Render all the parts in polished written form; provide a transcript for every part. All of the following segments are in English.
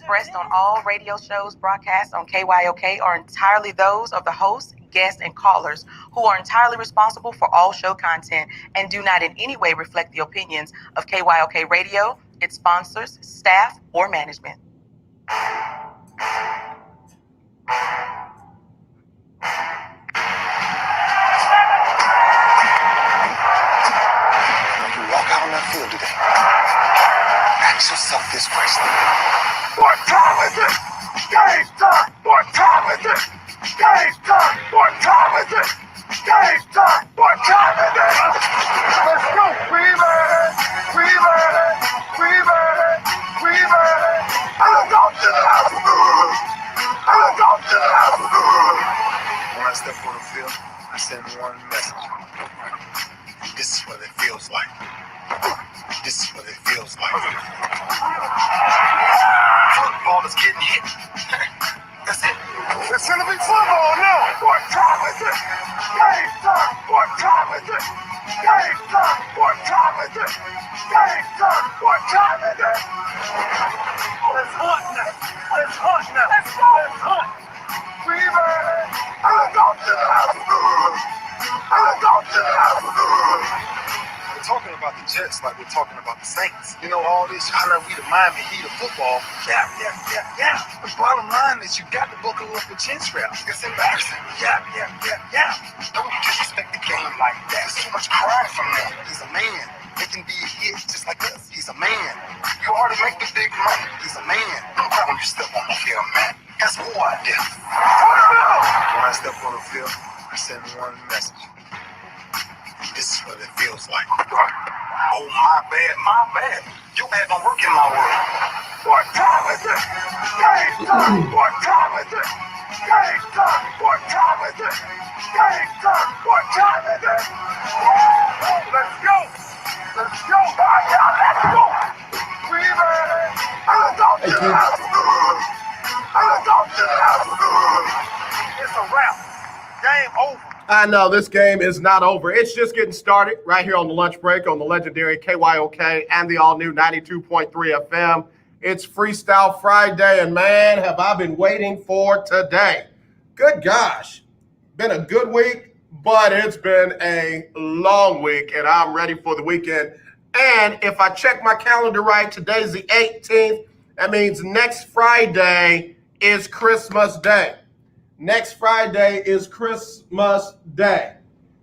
expressed on all radio shows broadcast on KYOK are entirely those of the hosts, guests, and callers who are entirely responsible for all show content and do not in any way reflect the opinions of KYOK Radio, its sponsors, staff, or management. Walk out on that field today. Ask yourself this question. What time is it? Game time! What time is it? Game time! What time is it? Game time! What time is it? Let's go! We made it! We made it! We made it! We made it! Let's go to the house! Let's go to the house! When I step on the field, I send one message. This is what it feels like. This is what it feels like. Football is getting hit. That's it. It's gonna be football now. What time is it? Game time. What time is it? Game time. What time is it? Game time. What time is it? Let's hunt now. Let's hunt now. Let's go. Let's hunt. We made it. Let's go to the house. Let's go to the house. We're talking about the Jets like we're talking about the Saints. You know, all this, how we the Miami Heat of football. Yeah. The bottom line is you got to buckle up with chin straps. It's embarrassing. Yeah. Don't disrespect the game like that. There's too much crying from him. He's a man. They can be a hit just like us. He's a man. You already make the big money. He's a man. Don't cry when you step on the field, man. That's war out there. When I step on the field, I send one message. This is what it feels like. Oh, my bad. You had no work in my world. What time is it? Game time. What time is it? Game time. What time is it? Game time. What time is it? Let's go. Let's go. Let's go. We made it. Let's go to the house. Let's go to the house. It's a wrap. Game over. I know this game is not over. It's just getting started right here on the lunch break on the legendary KYOK and the all-new 92.3 FM. It's Freestyle Friday, and man, have I been waiting for today. Good gosh. Been a good week, but it's been a long week, and I'm ready for the weekend. And if I check my calendar right, today's the 18th. That means next Friday is Christmas Day. Next Friday is Christmas Day.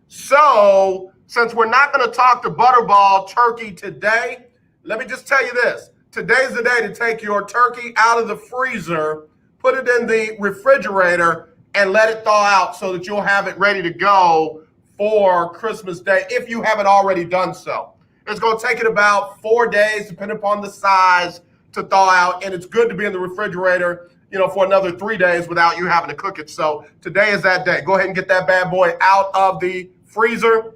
So, since we're not going to talk to Butterball turkey today, let me just tell you this. Today's the day to take your turkey out of the freezer, put it in the refrigerator, and let it thaw out so that you'll have it ready to go for Christmas Day if you haven't already done so. It's going to take it about 4 days, depending upon the size, to thaw out, and it's good to be in the refrigerator for another 3 days without you having to cook it. So today is that day. Go ahead and get that bad boy out of the freezer,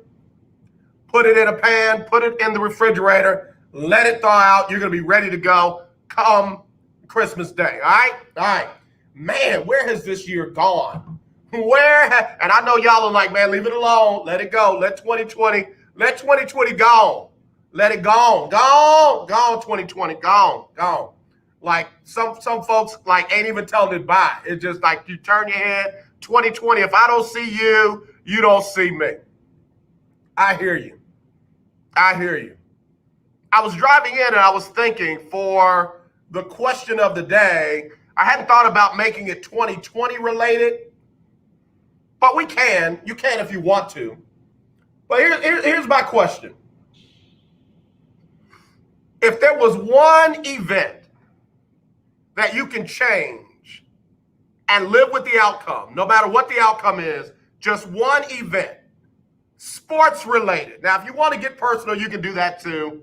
put it in a pan, put it in the refrigerator, let it thaw out. You're going to be ready to go come Christmas Day. All right. Man, where has this year gone? And I know y'all are like, man, leave it alone. Let it go. Let 2020 go. Let it go. Gone 2020. Gone. Like some folks like ain't even telling it bye. It's just like you turn your head. 2020. If I don't see you, you don't see me. I hear you. I was driving in and I was thinking for the question of the day. I hadn't thought about making it 2020 related, but we can. You can if you want to. But here's my question. If there was one event that you can change and live with the outcome, no matter what the outcome is, just one event, sports related. Now, if you want to get personal, you can do that too,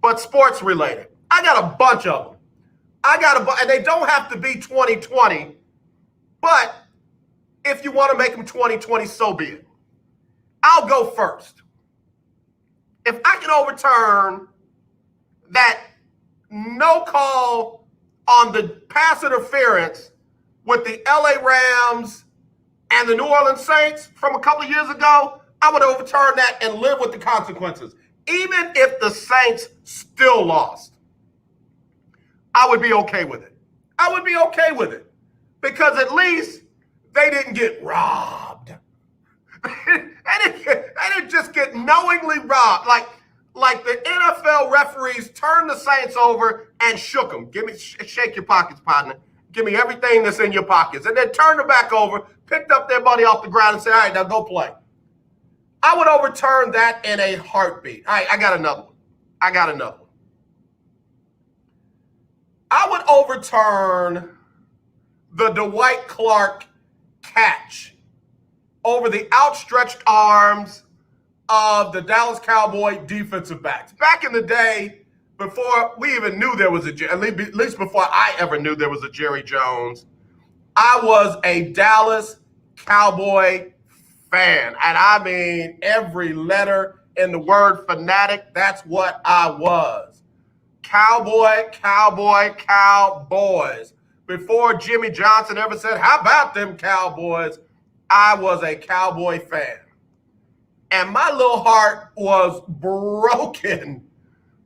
but sports related. I got a bunch of them. And they don't have to be 2020, but if you want to make them 2020, so be it. I'll go first. If I can overturn that no call on the pass interference with the LA Rams and the New Orleans Saints from a couple of years ago, I would overturn that and live with the consequences. Even if the Saints still lost, I would be okay with it. I would be okay with it because at least they didn't get robbed. They didn't just get knowingly robbed. Like the NFL referees turned the Saints over and shook them. Shake your pockets, partner. Give me everything that's in your pockets. And then turned them back over, picked up their money off the ground and said, all right, now go play. I would overturn that in a heartbeat. All right, I got another one. I would overturn the Dwight Clark catch over the outstretched arms of the Dallas Cowboy defensive backs. Back in the day, before we even knew there was at least before I ever knew there was a Jerry Jones, I was a Dallas Cowboy fan. And I mean every letter in the word fanatic, that's what I was. Cowboy, Cowboy, Cowboys. Before Jimmy Johnson ever said, how about them Cowboys? I was a Cowboy fan. And my little heart was broken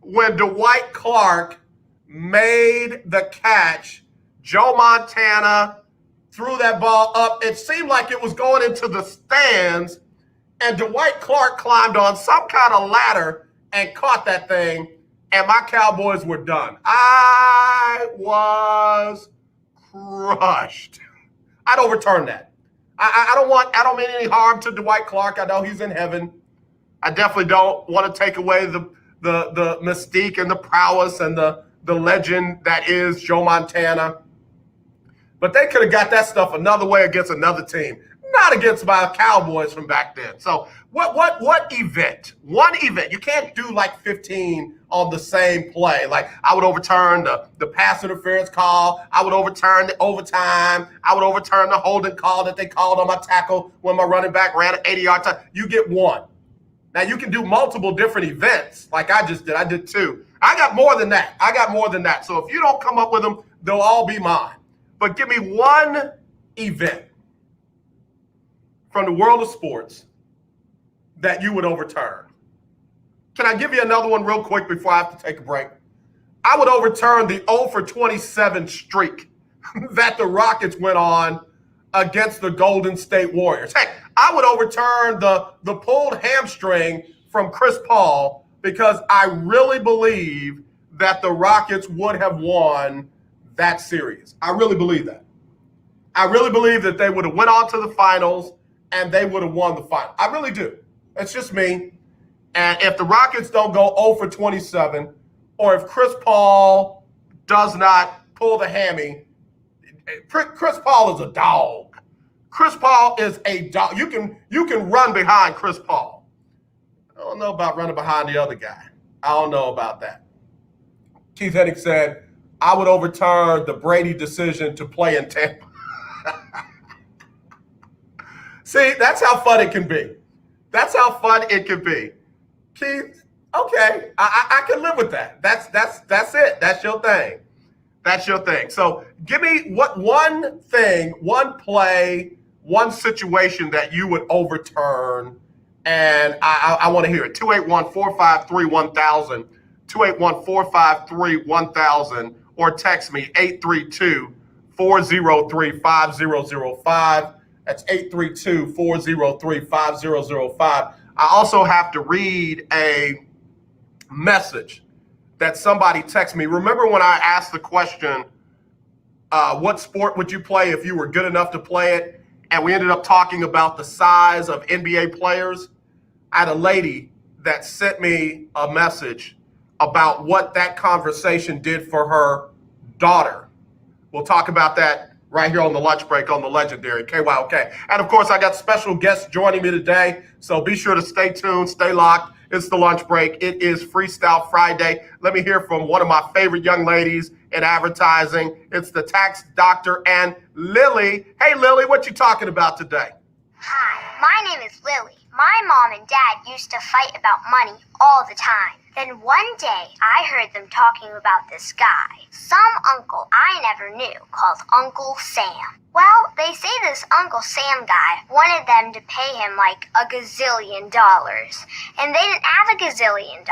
when Dwight Clark made the catch. Joe Montana threw that ball up. It seemed like it was going into the stands, and Dwight Clark climbed on some kind of ladder and caught that thing, and my Cowboys were done. I was crushed. I'd overturn that. I don't mean any harm to Dwight Clark. I know he's in heaven. I definitely don't want to take away the mystique and the prowess and the legend that is Joe Montana. But they could have got that stuff another way against another team, not against my Cowboys from back then. So what event? One event. You can't do like 15 on the same play. Like I would overturn the pass interference call. I would overturn the overtime. I would overturn the holding call that they called on my tackle when my running back ran an 80-yard touchdown. You get one. Now you can do multiple different events like I just did. I did two. I got more than that. So if you don't come up with them, they'll all be mine. But give me one event from the world of sports that you would overturn. Can I give you another one real quick before I have to take a break? I would overturn the 0 for 27 streak that the Rockets went on against the Golden State Warriors. Heck, I would overturn the pulled hamstring from Chris Paul because I really believe that the Rockets would have won that series. I really believe that. I really believe that they would have went on to the finals and they would have won the final. I really do. That's just me. And if the Rockets don't go 0 for 27, or if Chris Paul does not pull the hammy, Chris Paul is a dog. Chris Paul is a dog. You can run behind Chris Paul. I don't know about running behind the other guy. I don't know about that. Keith Hennig said, I would overturn the Brady decision to play in Tampa. See, that's how fun it can be. That's how fun it can be. Keith, okay, I can live with that. That's it. That's your thing. That's your thing. So give me one thing, one play, one situation that you would overturn, and I want to hear it. 281-453-1000, 281-453-1000, or text me 832-403-5005. That's 832-403-5005. I also have to read a message that somebody texted me. Remember when I asked the question, what sport would you play if you were good enough to play it? And we ended up talking about the size of NBA players. I had a lady that sent me a message about what that conversation did for her daughter. We'll talk about that right here on the lunch break on the Legendary KYOK. And of course, I got special guests joining me today. So be sure to stay tuned, stay locked. It's the lunch break. It is Freestyle Friday. Let me hear from one of my favorite young ladies in advertising. It's the tax doctor and Lily. Hey, Lily, what you talking about today? Hi, my name is Lily. My mom and dad used to fight about money all the time. Then one day, I heard them talking about this guy, some uncle I never knew, called Uncle Sam. Well, they say this Uncle Sam guy wanted them to pay him like $1 gazillion, and they didn't have $1 gazillion.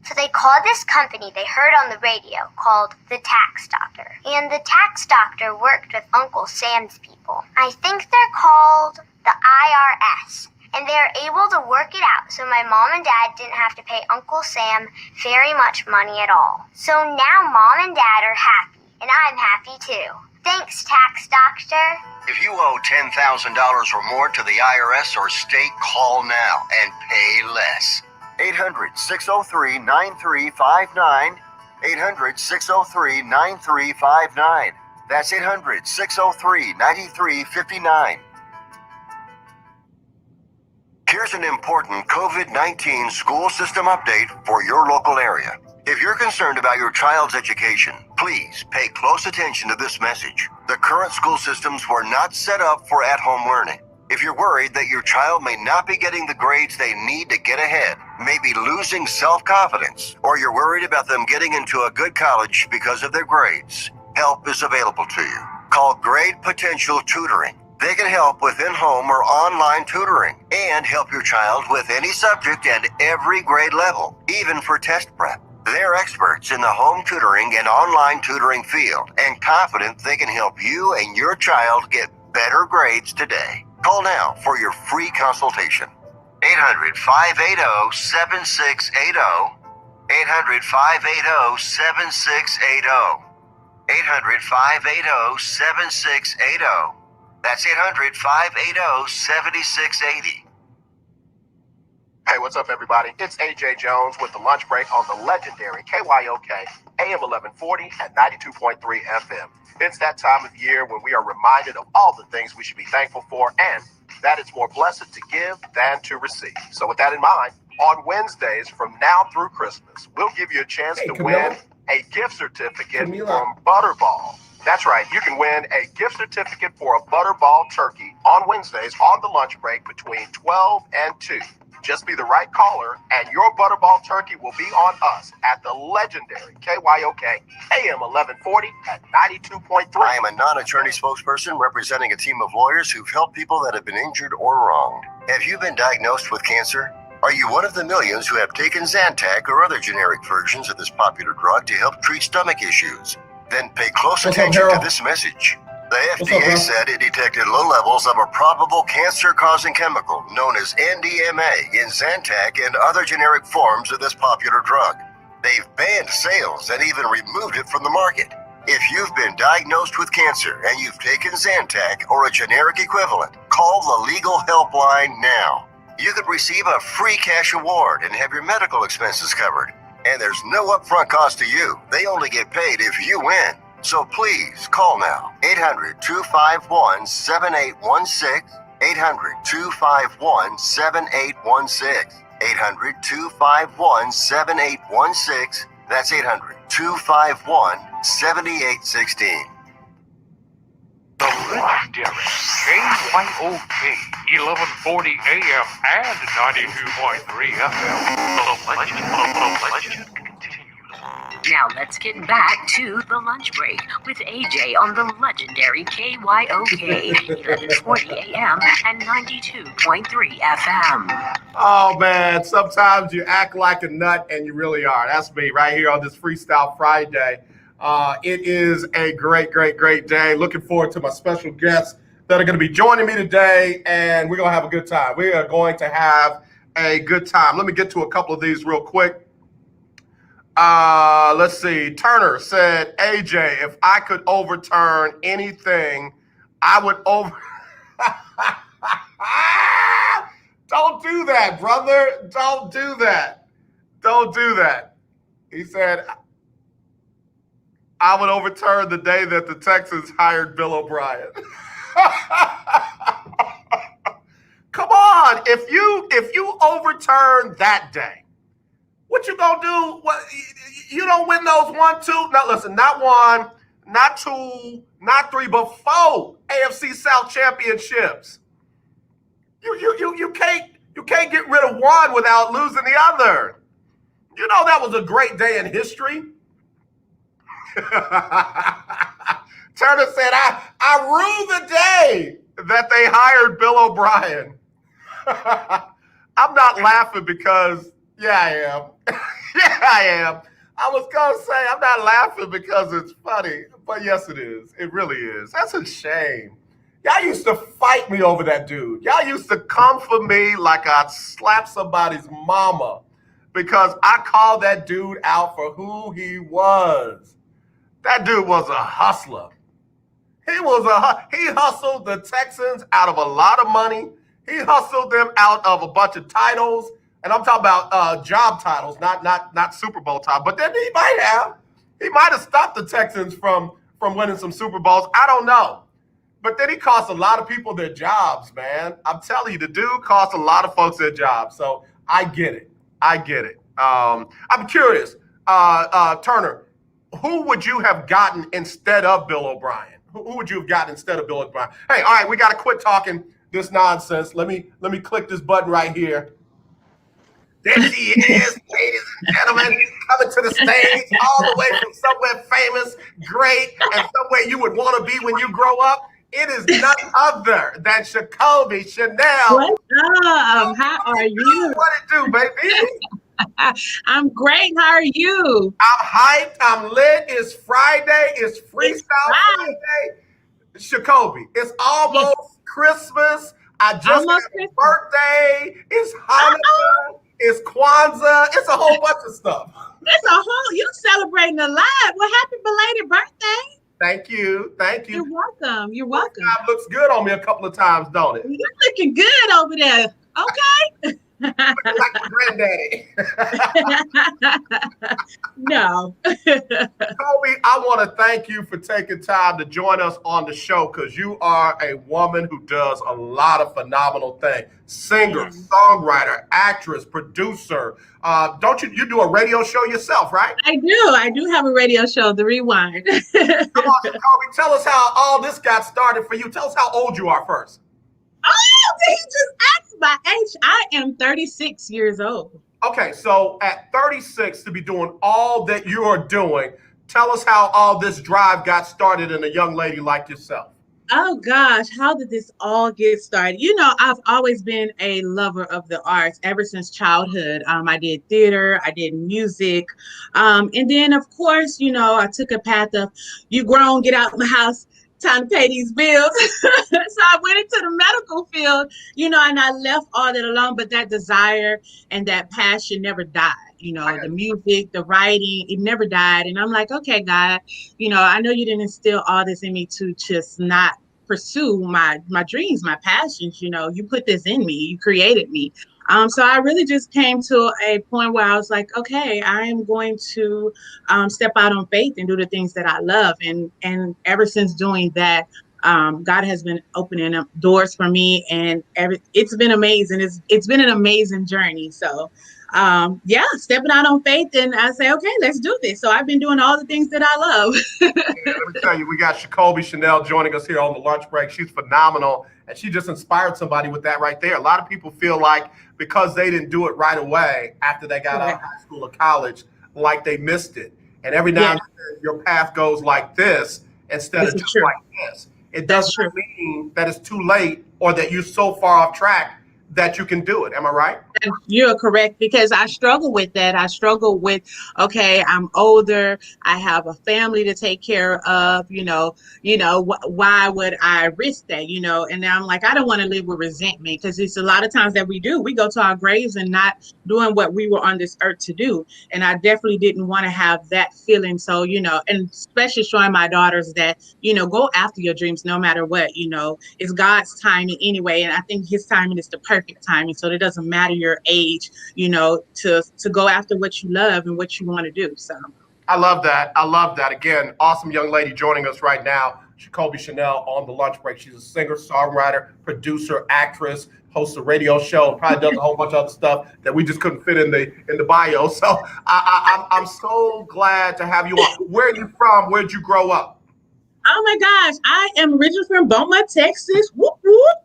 So they called this company they heard on the radio called the Tax Doctor. And the Tax Doctor worked with Uncle Sam's people. I think they're called the IRS. And they are able to work it out so my mom and dad didn't have to pay Uncle Sam very much money at all. So now mom and dad are happy, and I'm happy too. Thanks, Tax Doctor. If you owe $10,000 or more to the IRS or state, call now and pay less. 800-603-9359. 800-603-9359. That's 800-603-9359. Here's an important COVID-19 school system update for your local area. If you're concerned about your child's education, please pay close attention to this message. The current school systems were not set up for at-home learning. If you're worried that your child may not be getting the grades they need to get ahead, may be losing self-confidence, or you're worried about them getting into a good college because of their grades, help is available to you. Call Grade Potential Tutoring. They can help with in-home or online tutoring and help your child with any subject and every grade level, even for test prep. They're experts in the home tutoring and online tutoring field and confident they can help you and your child get better grades today. Call now for your free consultation. 800-580-7680. 800-580-7680. 800-580-7680. That's 800-580-7680. Hey, what's up, everybody? It's AJ Jones with the lunch break on the legendary KYOK AM 1140 and 92.3 FM. It's that time of year when we are reminded of all the things we should be thankful for, and that it's more blessed to give than to receive. So with that in mind, on Wednesdays from now through Christmas, we'll give you a chance to win a gift certificate from Butterball. That's right, you can win a gift certificate for a Butterball turkey on Wednesdays on the lunch break between 12 and 2. Just be the right caller, and your Butterball turkey will be on us at the legendary KYOK AM 1140 at 92.3. I am a non-attorney spokesperson representing a team of lawyers who've helped people that have been injured or wronged. Have you been diagnosed with cancer? Are you one of the millions who have taken Zantac or other generic versions of this popular drug to help treat stomach issues? Then pay close attention to this message. The FDA said it detected low levels of a probable cancer-causing chemical known as NDMA in Zantac and other generic forms of this popular drug. They've banned sales and even removed it from the market. If you've been diagnosed with cancer and you've taken Zantac or a generic equivalent, call the legal helpline now. You could receive a free cash award and have your medical expenses covered. And there's no upfront cost to you. They only get paid if you win. So please call now. 800-251-7816. 800-251-7816. 800-251-7816. That's 800-251-7816. The legendary KYOK 1140 AM and 92.3 FM. The legend continues. Now let's get back to the lunch break with AJ on the legendary KYOK 1140 AM and 92.3 FM. Oh, man, sometimes you act like a nut and you really are. That's me right here on this Freestyle Friday. It is a great day. Looking forward to my special guests that are going to be joining me today, and we're going to have a good time. We are going to have a good time. Let me get to a couple of these real quick. Let's see. Turner said, AJ, if I could overturn anything, I would Don't do that, brother. Don't do that. Don't do that. He said, I would overturn the day that the Texans hired Bill O'Brien. Come on. If you overturn that day, what you gonna do? What, you don't win those 1, 2. No, listen, not 1, not 2, not 3, but 4 AFC South championships. You can't get rid of one without losing the other. You know, that was a great day in history. Turner said, I rue the day that they hired Bill O'Brien. I'm not laughing because, yeah, I am. Yeah, I am. I was going to say, I'm not laughing because it's funny, but yes, it is. It really is. That's a shame. Y'all used to fight me over that dude. Y'all used to come for me like I'd slap somebody's mama because I called that dude out for who he was. That dude was a hustler. He hustled the Texans out of a lot of money. He hustled them out of a bunch of titles, and I'm talking about job titles, not Super Bowl titles. But then he might have stopped the Texans from winning some Super Bowls. I don't know. But then he cost a lot of people their jobs, man. I'm telling you, the dude cost a lot of folks their jobs. So I get it. I'm curious, Turner, who would you have gotten instead of Bill O'Brien? Who would you have gotten instead of Bill O'Brien? Hey, all right, we got to quit talking this nonsense. Let me click this button right here. There she is, ladies and gentlemen, coming to the stage all the way from somewhere famous, great, and somewhere you would want to be when you grow up. It is none other than Shacolby Shentell. What's up? How are you? What it do, baby? I'm great. How are you? I'm hyped. I'm lit. It's Friday. It's Freestyle Friday. Shacolby, it's almost Christmas. I just had a birthday. It's Hanukkah. It's Kwanzaa. It's a whole bunch of stuff. You celebrating a lot. Well, happy belated birthday. Thank you. You're welcome. It looks good on me a couple of times, don't it? You're looking good over there. Okay. Like my granddaddy. No. Kobe, I want to thank you for taking time to join us on the show because you are a woman who does a lot of phenomenal things. Singer, songwriter, actress, producer. Don't you do a radio show yourself, right? I do have a radio show, The Rewind. Come on, Kobe, tell us how all this got started for you. Tell us how old you are first. Oh, he just asked my age. I am 36 years old. Okay, so at 36 to be doing all that you are doing, tell us how all this drive got started in a young lady like yourself. Oh gosh, how did this all get started? You know, I've always been a lover of the arts ever since childhood. I did theater, I did music. And then of course, you know, I took a path of you grown, get out of my house, time to pay these bills. So I went into the medical field, you know, and I left all that alone, but that desire and that passion never died. You know, the music, the writing, it never died. And I'm like, okay, God, you know, I know you didn't instill all this in me to just not pursue my dreams, my passions. You know, you put this in me, you created me. So I really just came to a point where I was like, okay, I am going to step out on faith and do the things that I love. And ever since doing that, God has been opening up doors for me, and it's been amazing. It's been an amazing journey. So stepping out on faith, and I say, okay, let's do this. So I've been doing all the things that I love. Let me tell you, we got Shacolby Shentell joining us here on the lunch break. She's phenomenal, and she just inspired somebody with that right there. A lot of people feel like because they didn't do it right away after they got out of high school or college, like they missed it. And every now and then your path goes like this instead of just like this. It doesn't mean that it's too late or that you're so far off track that you can do it. Am I right? You're correct, because I struggle with that. I struggle with, okay, I'm older. I have a family to take care of, why would I risk that, And now I'm like, I don't want to live with resentment, because it's a lot of times that we go to our graves and not doing what we were on this earth to do. And I definitely didn't want to have that feeling. So, and especially showing my daughters that, go after your dreams no matter what, it's God's timing anyway. And I think his timing is the perfect timing. So it doesn't matter your age, to go after what you love and what you want to do. So I love that. Again, awesome young lady joining us right now, Shacolby Shentell on the lunch break. She's a singer, songwriter, producer, actress, hosts a radio show, and probably does a whole bunch of other stuff that we just couldn't fit in the bio. So I'm so glad to have you on. Where are you from? Where'd you grow up? Oh my gosh, I am originally from Beaumont, Texas. Whoop, whoop.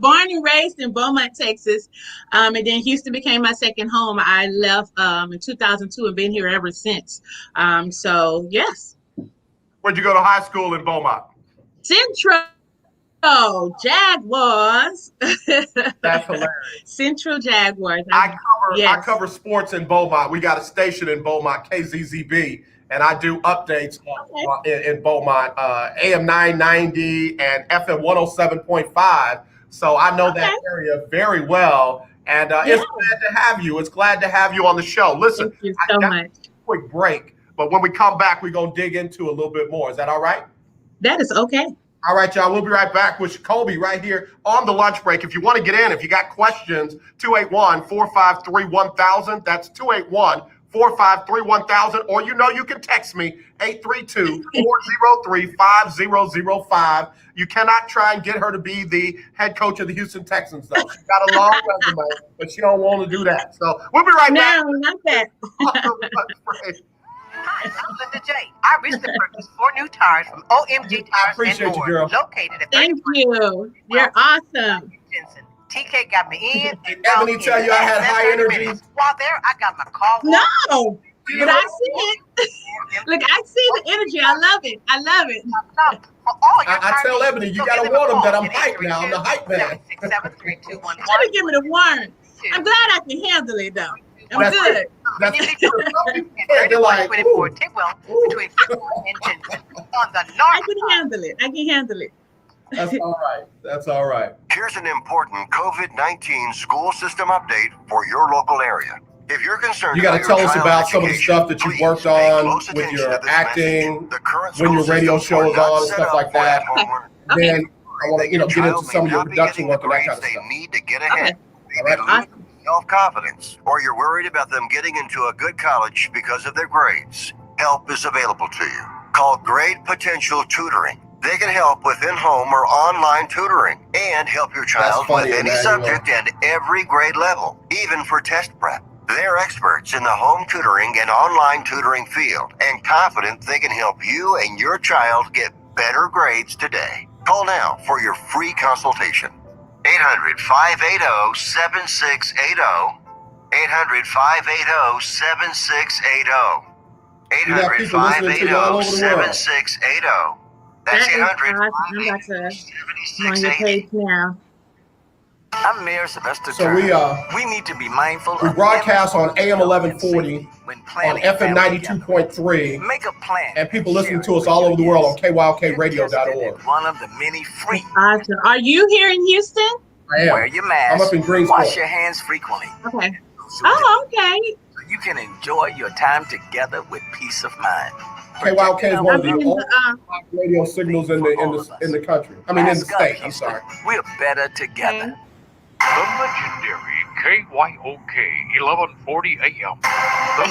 Born and raised in Beaumont, Texas. And then Houston became my second home. I left in 2002 and been here ever since. So, yes. Where'd you go to high school in Beaumont? Central Jaguars. That's hilarious. Central Jaguars. I cover sports in Beaumont. We got a station in Beaumont, KZZB, and I do updates in Beaumont, AM 990 and FM 107.5. So I know that area very well, and it's glad to have you. It's glad to have you on the show. Listen, thank you so much. A quick break, but when we come back, we're gonna dig into a little bit more. Is that all right? That is okay. All right, y'all. We'll be right back with Shacolby right here on the lunch break. If you want to get in, if you got questions, 281-453-1000. That's 281-453-1000. Or you can text me, 832-403-5005. You cannot try and get her to be the head coach of the Houston Texans, though. She's got a long resume, but she don't want to do that. So we'll be right back. No, not that. Hi, I'm Linda J. I recently purchased 4 new tires from OMG Tires I appreciate you, girl. located at Thank you. You're awesome. Jensen. TK got me in. Did Ebony tell you I had high energy? While there, I got my car. No, but I see it. Look, I see the energy. I love it. I love it. I tell Ebony, you got to warn them that I'm hype now. I'm the hype man. Try to give me the warrant. I'm glad I can handle it, though. I'm good. They're like, ooh, between and Jensen on the north. I can handle it. I can handle it. That's all right. That's all right. Here's an important COVID-19 school system update for your local area. If you're concerned, you got to tell us about some of the stuff that you worked on with your acting, when your radio show is on, and stuff like that. Then I want to, get into some of your production work and that kind of stuff. Need to get ahead. Awesome. Self-confidence, or you're worried about them getting into a good college because of their grades. Help is available to you. Call Grade Potential Tutoring. They can help with in-home or online tutoring and help your child with any subject and every grade level, even for test prep. They're experts in the home tutoring and online tutoring field and confident they can help you and your child get better grades today. Call now for your free consultation. 800-580-7680. 800-580-7680. 800-580-7680. That's 800. I'm about to on your page now. I'm Mayor Sylvester So Turner. We need to be mindful. We broadcast on AM 1140, on FM 92.3, make a plan, and people listening to us all over the world on KYOKradio.org. One of the many free. Awesome. Are you here in Houston? I am. Wear your mask. I'm up in Greensboro. Wash your hands frequently. Okay. Oh, okay. So you can enjoy your time together with peace of mind. KYOK is one of the oldest radio signals in the country. I mean, in the state. I'm sorry. We're better together. The legendary KYOK 1140 AM.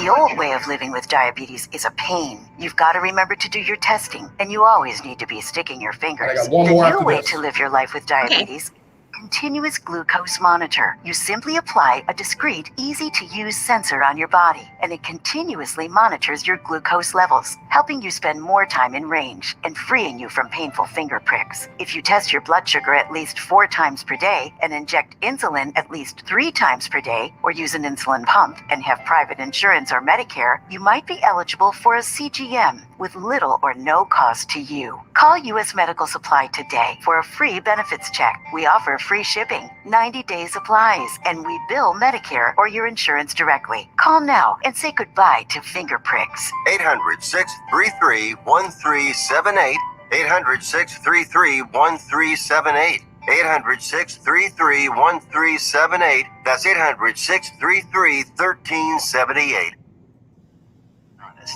The old way of living with diabetes is a pain. You've got to remember to do your testing, and you always need to be sticking your fingers. I got one the more new after way this. to live your life with diabetes. Continuous glucose monitor. You simply apply a discreet, easy-to-use sensor on your body, and it continuously monitors your glucose levels, helping you spend more time in range and freeing you from painful finger pricks. If you test your blood sugar at least 4 times per day and inject insulin at least 3 times per day, or use an insulin pump and have private insurance or Medicare, you might be eligible for a CGM with little or no cost to you. Call U.S. Medical Supply today for a free benefits check. We offer free shipping, 90-day supplies, and we bill Medicare or your insurance directly. Call now and say goodbye to finger pricks. 800-633-1378. 800-633-1378. 800-633-1378. That's 800-633-1378.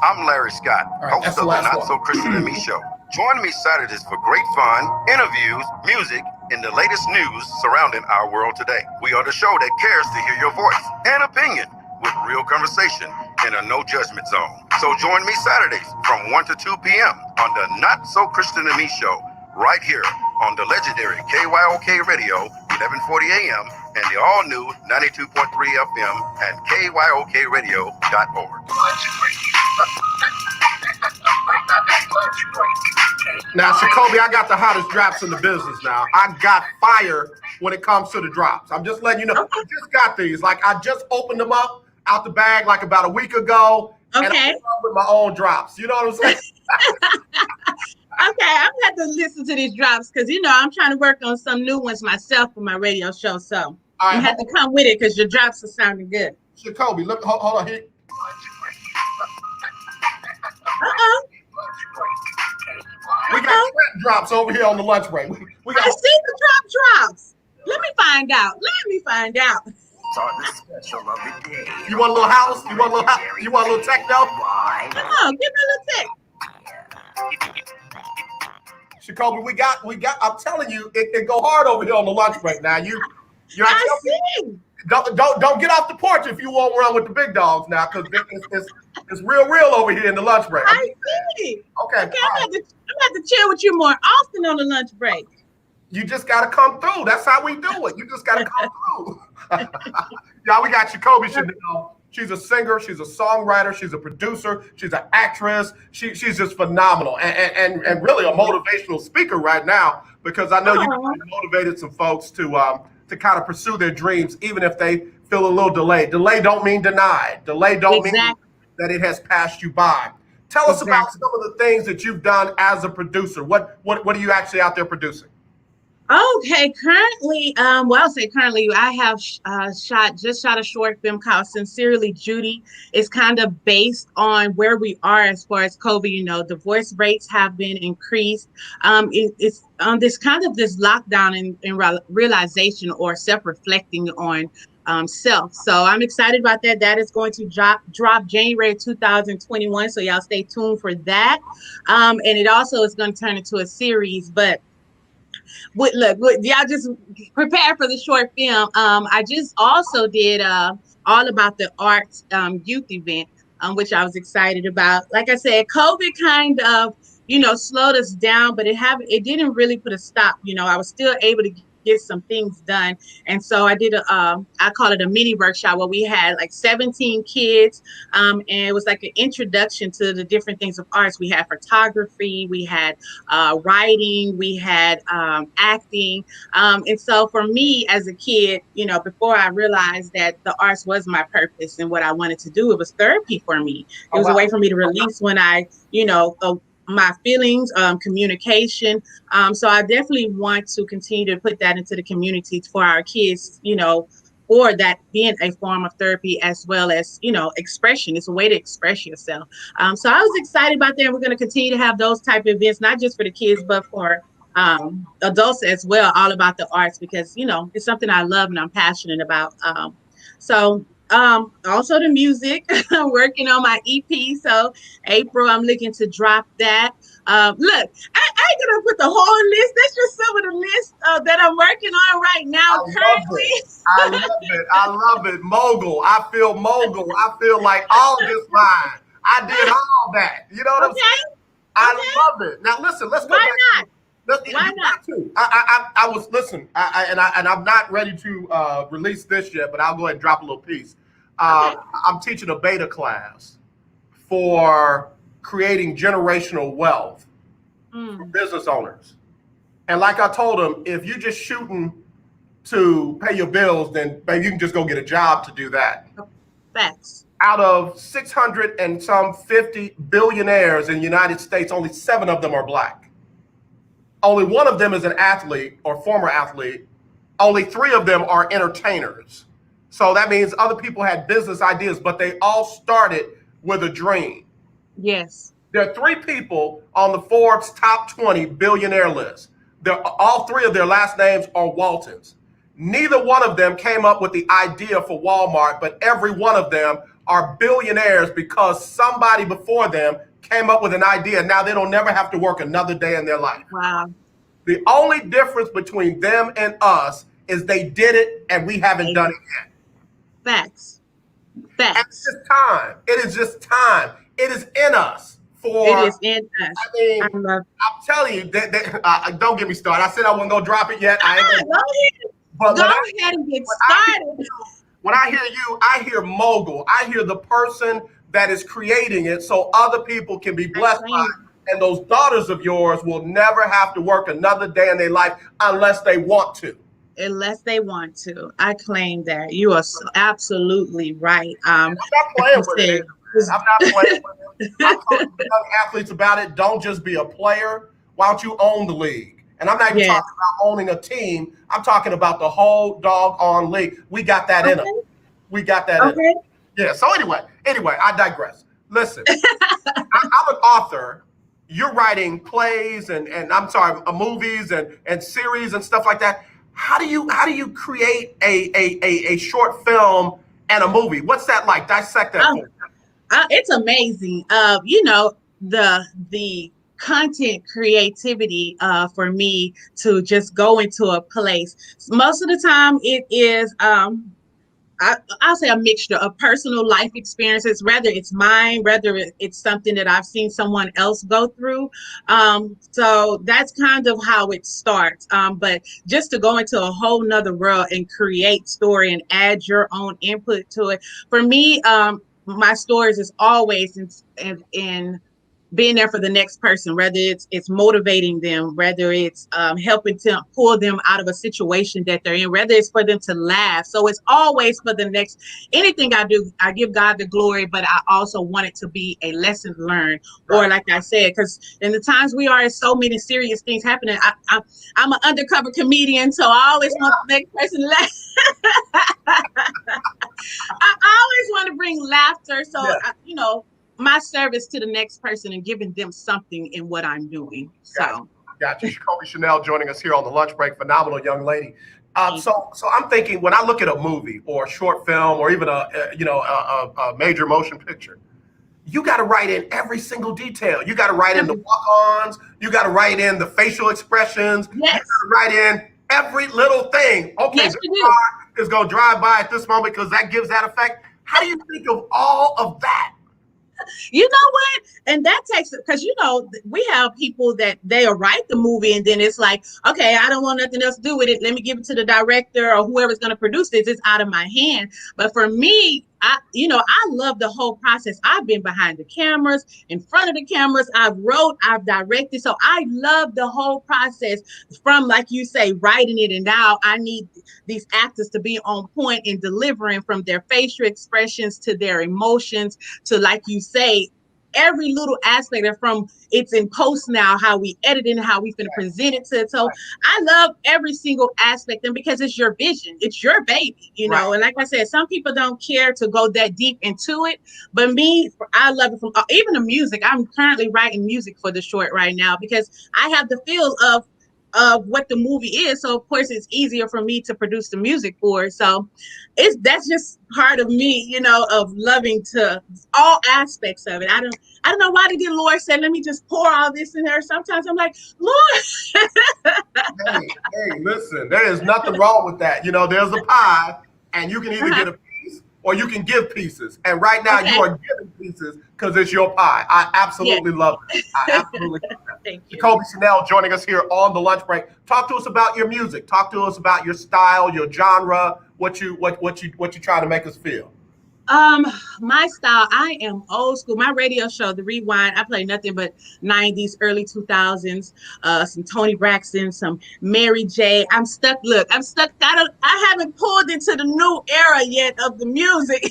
I'm Larry Scott, right, host of the Not So Christian and Me Show. Join me Saturdays for great fun, interviews, music, and the latest news surrounding our world today. We are the show that cares to hear your voice and opinion with real conversation in a no judgment zone. So join me Saturdays from 1 to 2 p.m. on the Not So Christian and Me Show, right here on the legendary KYOK Radio, 1140 AM, and the all-new 92.3 FM and KYOKradio.org. Now, Shacolby, I got the hottest drops in the business now. I got fire when it comes to the drops. I'm just letting you know. I just got these. Like, I just opened them up out the bag like about a week ago. And I'm with my own drops. You know what I'm saying? Okay, I'm going to have to listen to these drops because, I'm trying to work on some new ones myself for my radio show. So I'm going to have to come with it because your drops are sounding good. Shacolby, look, hold on here. We got Trent drops over here on the lunch break. I see the drops. Let me find out. On the special of the day. You want a little house? You want a little techno? Give me a little tech. Shacolby, we got. I'm telling you, it go hard over here on the lunch break. Now I see. Don't get off the porch if you won't run with the big dogs now, because it's real over here in the lunch break. I see. Okay. I'm gonna have to chill with you more often on the lunch break. You just gotta come through. That's how we do it. You just gotta come through. Y'all, we got Shacolby Shentell. She's a singer, she's a songwriter, she's a producer, she's an actress. She's just phenomenal and really a motivational speaker right now, because I know you motivated some folks to kind of pursue their dreams, even if they feel a little delayed. Delay don't mean denied. Delay don't mean that it has passed you by. Tell us about some of the things that you've done as a producer. What are you actually out there producing? Okay, currently, I have shot a short film called Sincerely Judy. It's kind of based on where we are as far as COVID. Divorce rates have been increased. It's on this lockdown and realization or self-reflecting on self. So I'm excited about that. That is going to drop January 2021. So y'all stay tuned for that. And it also is going to turn into a series, but y'all just prepare for the short film. I just also did all about the arts youth event, which I was excited about. Like I said, COVID kind of, slowed us down, but it didn't really put a stop. I was still able to get some things done. And so I did I call it a mini workshop where we had like 17 kids. And it was like an introduction to the different things of arts. We had photography, we had writing, we had acting. And so for me as a kid, before I realized that the arts was my purpose and what I wanted to do, it was therapy for me. It was a way for me to release when I, my feelings, communication. So I definitely want to continue to put that into the community for our kids, for that being a form of therapy as well as, expression. It's a way to express yourself. So I was excited about that. We're going to continue to have those type of events, not just for the kids, but for adults as well, all about the arts, because, it's something I love and I'm passionate about. Also the music, working on my EP. So April, I'm looking to drop that. Look, I ain't gonna put the whole list. That's just some of the list that I'm working on right now currently. I love it. Mogul. I feel mogul. I feel like all this line. I did all that. You know what I'm saying? I love it. Now listen, let's go back. Why not? I was listen, and I'm not ready to release this yet, but I'll go ahead and drop a little piece. I'm teaching a beta class for creating generational wealth for business owners. And like I told them, if you're just shooting to pay your bills, then maybe you can just go get a job to do that. Facts. Out of 650 billionaires in the United States, only 7 of them are Black. Only 1 of them is an athlete or former athlete. Only 3 of them are entertainers. So that means other people had business ideas, but they all started with a dream. Yes. There are 3 people on the Forbes top 20 billionaire list. All 3 of their last names are Waltons. Neither one of them came up with the idea for Walmart, but every one of them are billionaires because somebody before them came up with an idea. Now they don't never have to work another day in their life. Wow. The only difference between them and us is they did it and we haven't done it yet. Facts. And it's just time. It is just time. It is in us. It is in us. I mean, I'm telling you, don't get me started. I said I wasn't going to drop it yet. Go ahead and get started. When I hear you, I hear mogul. I hear the person that is creating it so other people can be blessed by it. And those daughters of yours will never have to work another day in their life unless they want to. Unless they want to. I claim that. You are absolutely right. I'm not playing with it either, man. I'm not playing with it. I'm talking to young athletes about it. Don't just be a player. Why don't you own the league? And I'm not even talking about owning a team. I'm talking about the whole doggone league. We got that in us. We got that in us. Yeah, so anyway, I digress. Listen, I'm an author. You're writing plays and I'm sorry, movies and series and stuff like that. How do you create a short film and a movie? What's that like? Dissect that. It's amazing. The content creativity for me to just go into a place. Most of the time it is I'll say a mixture of personal life experiences, whether it's mine, whether it's something that I've seen someone else go through. So that's kind of how it starts. But just to go into a whole nother world and create story and add your own input to it. For me, my stories is always in being there for the next person, whether it's motivating them, whether it's helping to pull them out of a situation that they're in, whether it's for them to laugh. So it's always for the next, anything I do, I give God the glory, but I also want it to be a lesson learned. Or like I said, because in the times we are, so many serious things happening. I'm an undercover comedian, so I always want the next person to laugh. I always want to bring laughter. So, my service to the next person and giving them something in what I'm doing. So, Gotcha. Shacolby Shentell joining us here on the lunch break. Phenomenal young lady. So I'm thinking when I look at a movie or a short film or even a major motion picture, you got to write in every single detail. You got to write in the walk-ons. You got to write in the facial expressions. Yes. You got to write in every little thing. Okay, yes, this car is going to drive by at this moment because that gives that effect. How do you think of all of that? You know what? And that takes, because, we have people that they'll write the movie and then it's like, okay, I don't want nothing else to do with it. Let me give it to the director or whoever's going to produce this. It's out of my hand. But for me, I love the whole process. I've been behind the cameras, in front of the cameras. I've wrote, I've directed. So I love the whole process from, like you say, writing it. And now I need these actors to be on point in delivering, from their facial expressions to their emotions to, like you say, every little aspect of, from it's in post now, how we edit it and how we finna present it to it. So I love every single aspect, and because it's your vision, it's your baby, and like I said, some people don't care to go that deep into it, but me, I love it. From even the music, I'm currently writing music for the short right now because I have the feel of what the movie is. So of course it's easier for me to produce the music for it. So that's just part of me, of loving to all aspects of it. I don't know why the Lord said, let me just pour all this in there. Sometimes I'm like, Lord. hey, listen, there is nothing wrong with that. There's a pie and you can either get a piece or you can give pieces. And right now you are giving pieces because it's your pie. I absolutely love it. I absolutely love it. Thank you. Shacolby Shentell joining us here on the lunch break. Talk to us about your music. Talk to us about your style, your genre, what you trying to make us feel. My style, I am old school. My radio show, The Rewind, I play nothing but 90s, early 2000s, some Tony Braxton, some Mary J. I'm stuck. I haven't pulled into the new era yet of the music.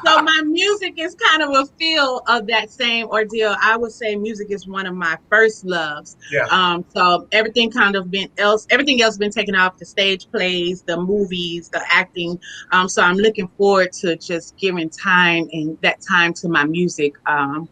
So my music is kind of a feel of that same ordeal. I would say music is one of my first loves. Yeah. So everything else been taken off, the stage plays, the movies, the acting. So I'm looking forward to just giving time and that time to my music. My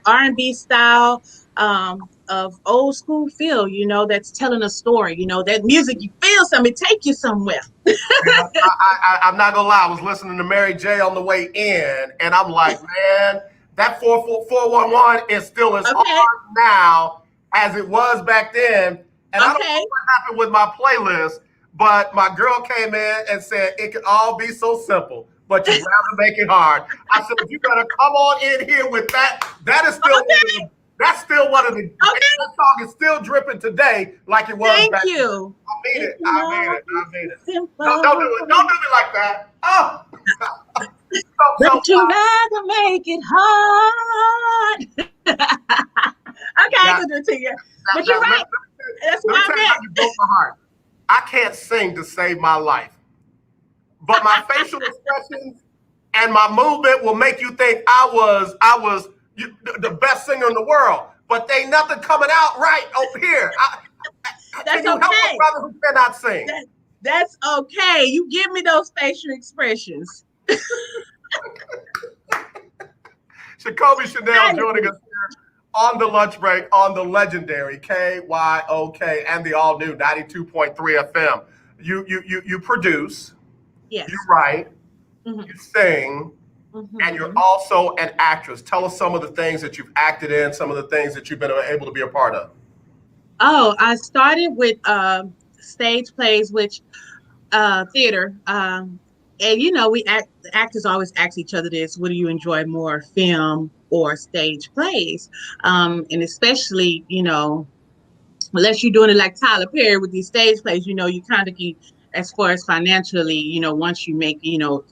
R&B style of old school feel, that's telling a story, that music, you feel something, take you somewhere. I'm not gonna lie, I was listening to Mary J on the way in and I'm like, man, that 411 is still as hard now as it was back then. And I don't know what happened with my playlist, but my girl came in and said it could all be so simple, but you'd rather make it hard. I said, you better come on in here with that. That is still That's still one of the. Okay. That song is still dripping today, like it was Thank back. you. I mean it. It's I mean not it. I mean it. simple. Don't do it. Don't do me like that. Oh. But you gotta make it hard. Okay, I can do it to you. But you're right. That's Let me why tell you how you broke my heart. I can't sing to save my life, but my facial expressions and my movement will make you think I was the best singer in the world. But they nothing coming out right over here. That's can you help a brother who cannot sing? That's okay. You give me those facial expressions. Shacolby Shentell joining us here on the lunch break on the legendary KYOK and the all new 92.3 FM. You produce, yes. You write, you sing, and you're also an actress. Tell us some of the things that you've acted in, some of the things that you've been able to be a part of. Oh, I started with stage plays, which theater. And we actors always ask each other this: what do you enjoy more, film or stage plays? And especially, unless you're doing it like Tyler Perry with these stage plays, you kind of get, as far as financially, once you make,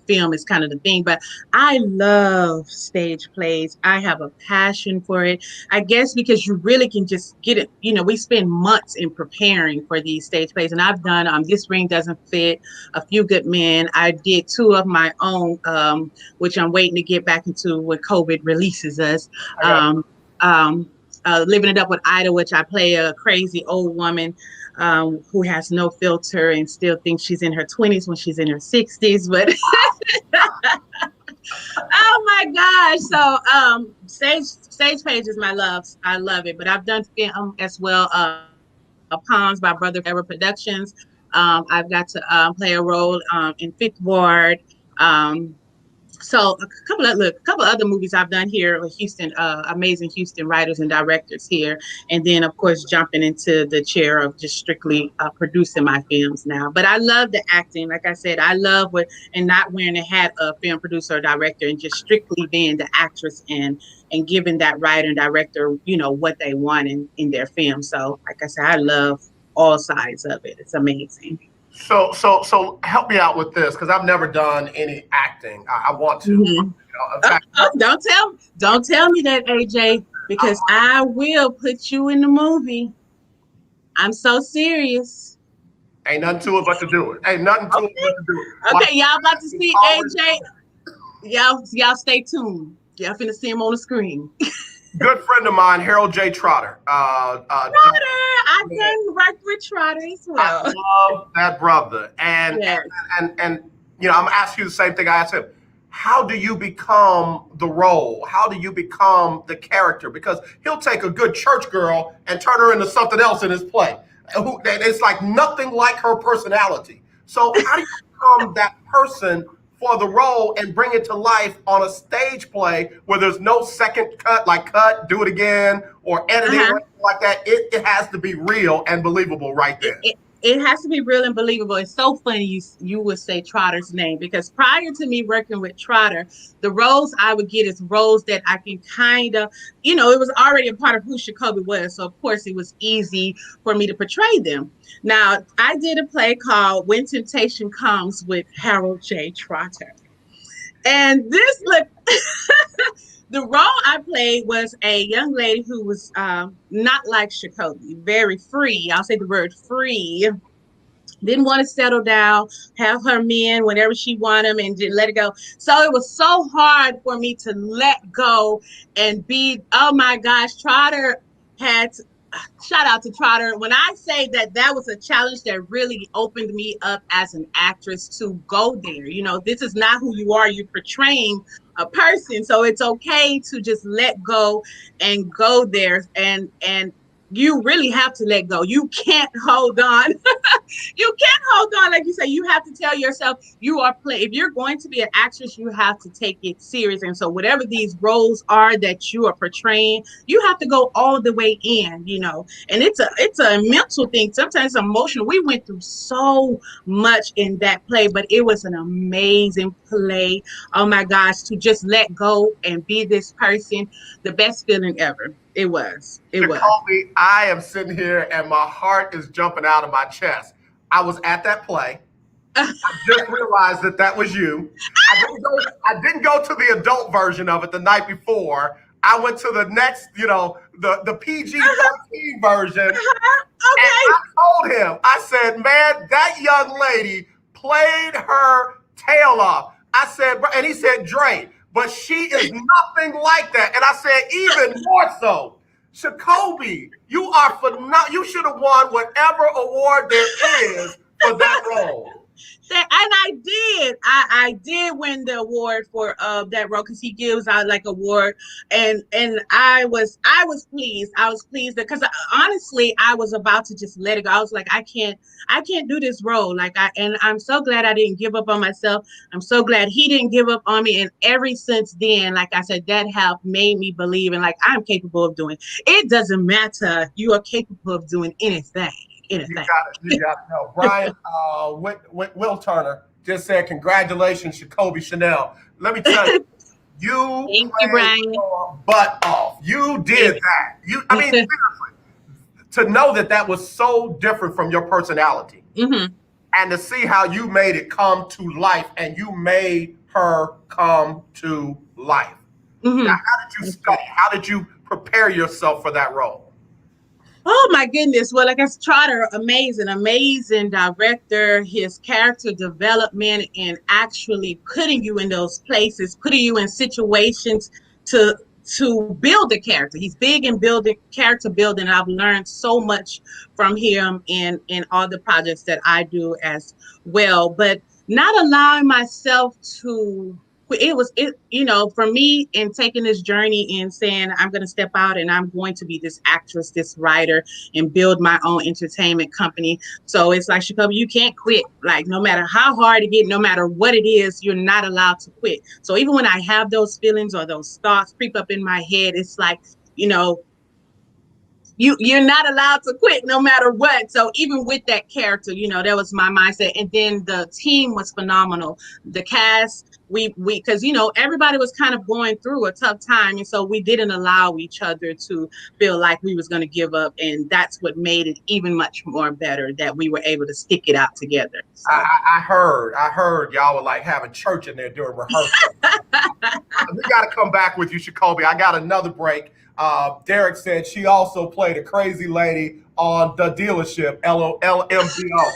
film is kind of the thing. But I love stage plays. I have a passion for it. I guess because you really can just get it. We spend months in preparing for these stage plays. And I've done This Ring Doesn't Fit, A Few Good Men. I did 2 of my own, which I'm waiting to get back into when COVID releases us. Living It Up with Ida, which I play a crazy old woman who has no filter and still thinks she's in her 20s when she's in her 60s. But oh my gosh! So stage page is my love. I love it. But I've done film as well. Palms by Brother Forever Productions. I've got to play a role in Fifth Ward. So a couple other movies I've done here with Houston, amazing Houston writers and directors here. And then, of course, jumping into the chair of just strictly producing my films now. But I love the acting. Like I said, I love and not wearing a hat of film producer or director and just strictly being the actress and giving that writer and director, what they want in their film. So, like I said, I love all sides of it. It's amazing. So help me out with this, because I've never done any acting. I want to. Don't tell me that, AJ, because I will put you in the movie. I'm so serious. Ain't nothing to it but to do it. Ain't nothing to it but to do it. Okay, y'all about to see AJ. Y'all stay tuned. Y'all finna see him on the screen. Good friend of mine, Harold J. Trotter. Trotter, I can work with Trotter as well. I love that brother, and I'm asking you the same thing I asked him. How do you become the role? How do you become the character? Because he'll take a good church girl and turn her into something else in his play. It's like nothing like her personality. So how do you become that person for the role and bring it to life on a stage play where there's no second cut, like cut, do it again, or editing or anything like that? It has to be real and believable right there. It has to be real and believable. It's so funny you would say Trotter's name, because prior to me working with Trotter, the roles I would get is roles that I can kind of, it was already a part of who Shacolby was. So of course it was easy for me to portray them. Now, I did a play called When Temptation Comes with Harold J. Trotter. And this the role I played was a young lady who was not like Shacolby, very free. I'll say the word free. Didn't want to settle down, have her men whenever she wanted them, and didn't let it go. So it was so hard for me to let go and be, oh my gosh, Trotter had to, shout out to Trotter. When I say that was a challenge that really opened me up as an actress to go there. This is not who you are. You're portraying a person. So it's okay to just let go and go there. And you really have to let go. You can't hold on. You can't hold on. Like you say, you have to tell yourself if you're going to be an actress, you have to take it serious. And so whatever these roles are that you are portraying, you have to go all the way in, and it's a mental thing. Sometimes emotional. We went through so much in that play, but it was an amazing play. Oh my gosh, to just let go and be this person, the best feeling ever. It was. Shacolby, I am sitting here and my heart is jumping out of my chest. I was at that play. I just realized that was you. I didn't go to the adult version of it the night before. I went to the next, the PG-13 version. Okay. And I told him, I said, man, that young lady played her tail off. I said, and he said, Dre, but she is nothing like that. And I said, even more so. Shacolby, you are phenomenal. You should have won whatever award there is for that role. And I did. I did win the award for that role because he gives out like award, and I was pleased. I was pleased because honestly I was about to just let it go. I was like, I can't do this role. And I'm so glad I didn't give up on myself. I'm so glad he didn't give up on me. And ever since then, like I said, that helped made me believe in like I'm capable of doing. It doesn't matter. You are capable of doing anything. You got to know. Brian, Will Turner just said, congratulations, Shacolby Shentell. Let me tell you, Thank you, Brian. Your butt off. You did that. I mean, seriously, to know that was so different from your personality, and to see how you made it come to life, and you made her come to life. Now, how did you study? How did you prepare yourself for that role? Oh my goodness. Well, like I said, Trotter, amazing director, his character development and actually putting you in those places, putting you in situations to build the character. He's big in character building. I've learned so much from him in all the projects that I do as well, but not allowing myself to for me in taking this journey and saying I'm going to step out and I'm going to be this actress, this writer, and build my own entertainment company. So it's like, Shacolby, you can't quit. Like, no matter how hard it gets, no matter what it is, you're not allowed to quit. So even when I have those feelings or those thoughts creep up in my head, it's like, you're not allowed to quit no matter what. So even with that character, that was my mindset. And then the team was phenomenal. The cast, we because everybody was kind of going through a tough time, and so we didn't allow each other to feel like we was going to give up, and that's what made it even much more better that we were able to stick it out together. So. I heard y'all were like having church in there during rehearsal. We got to come back with you, Shacolby. I got another break. Derek said she also played a crazy lady on The Dealership, LMBO.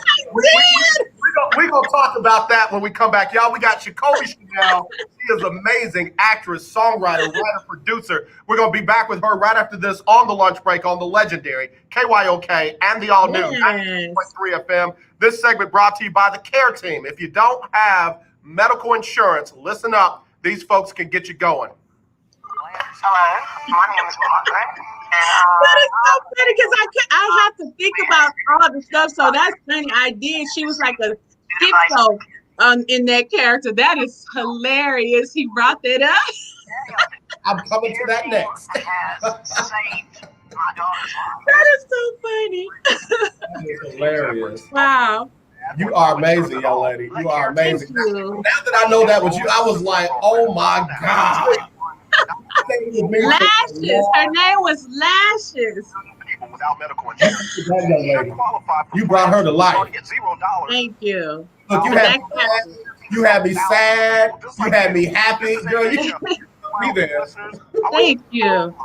We're going to talk about that when we come back. Y'all, we got Shacolby Shentell. She is an amazing actress, songwriter, writer, producer. We're going to be back with her right after this on the lunch break on the legendary KYOK and the all-new 93.3 FM. This segment brought to you by the Care Team. If you don't have medical insurance, listen up. These folks can get you going. Hello, my name is Margaret. That is so funny because I have to think about all the stuff. So that's funny. I did. She was like a schizo in that character. That is hilarious. He brought that up. I'm coming to that next. That is so funny. That is hilarious. Wow. You are amazing, young lady. You are amazing. Now that I know that was you, I was like, oh my God. Lashes. Her name was Lashes. Without medical insurance. You brought her to life. Thank you. Look, you had me sad. You had me happy. Girl, you me there. Thank you.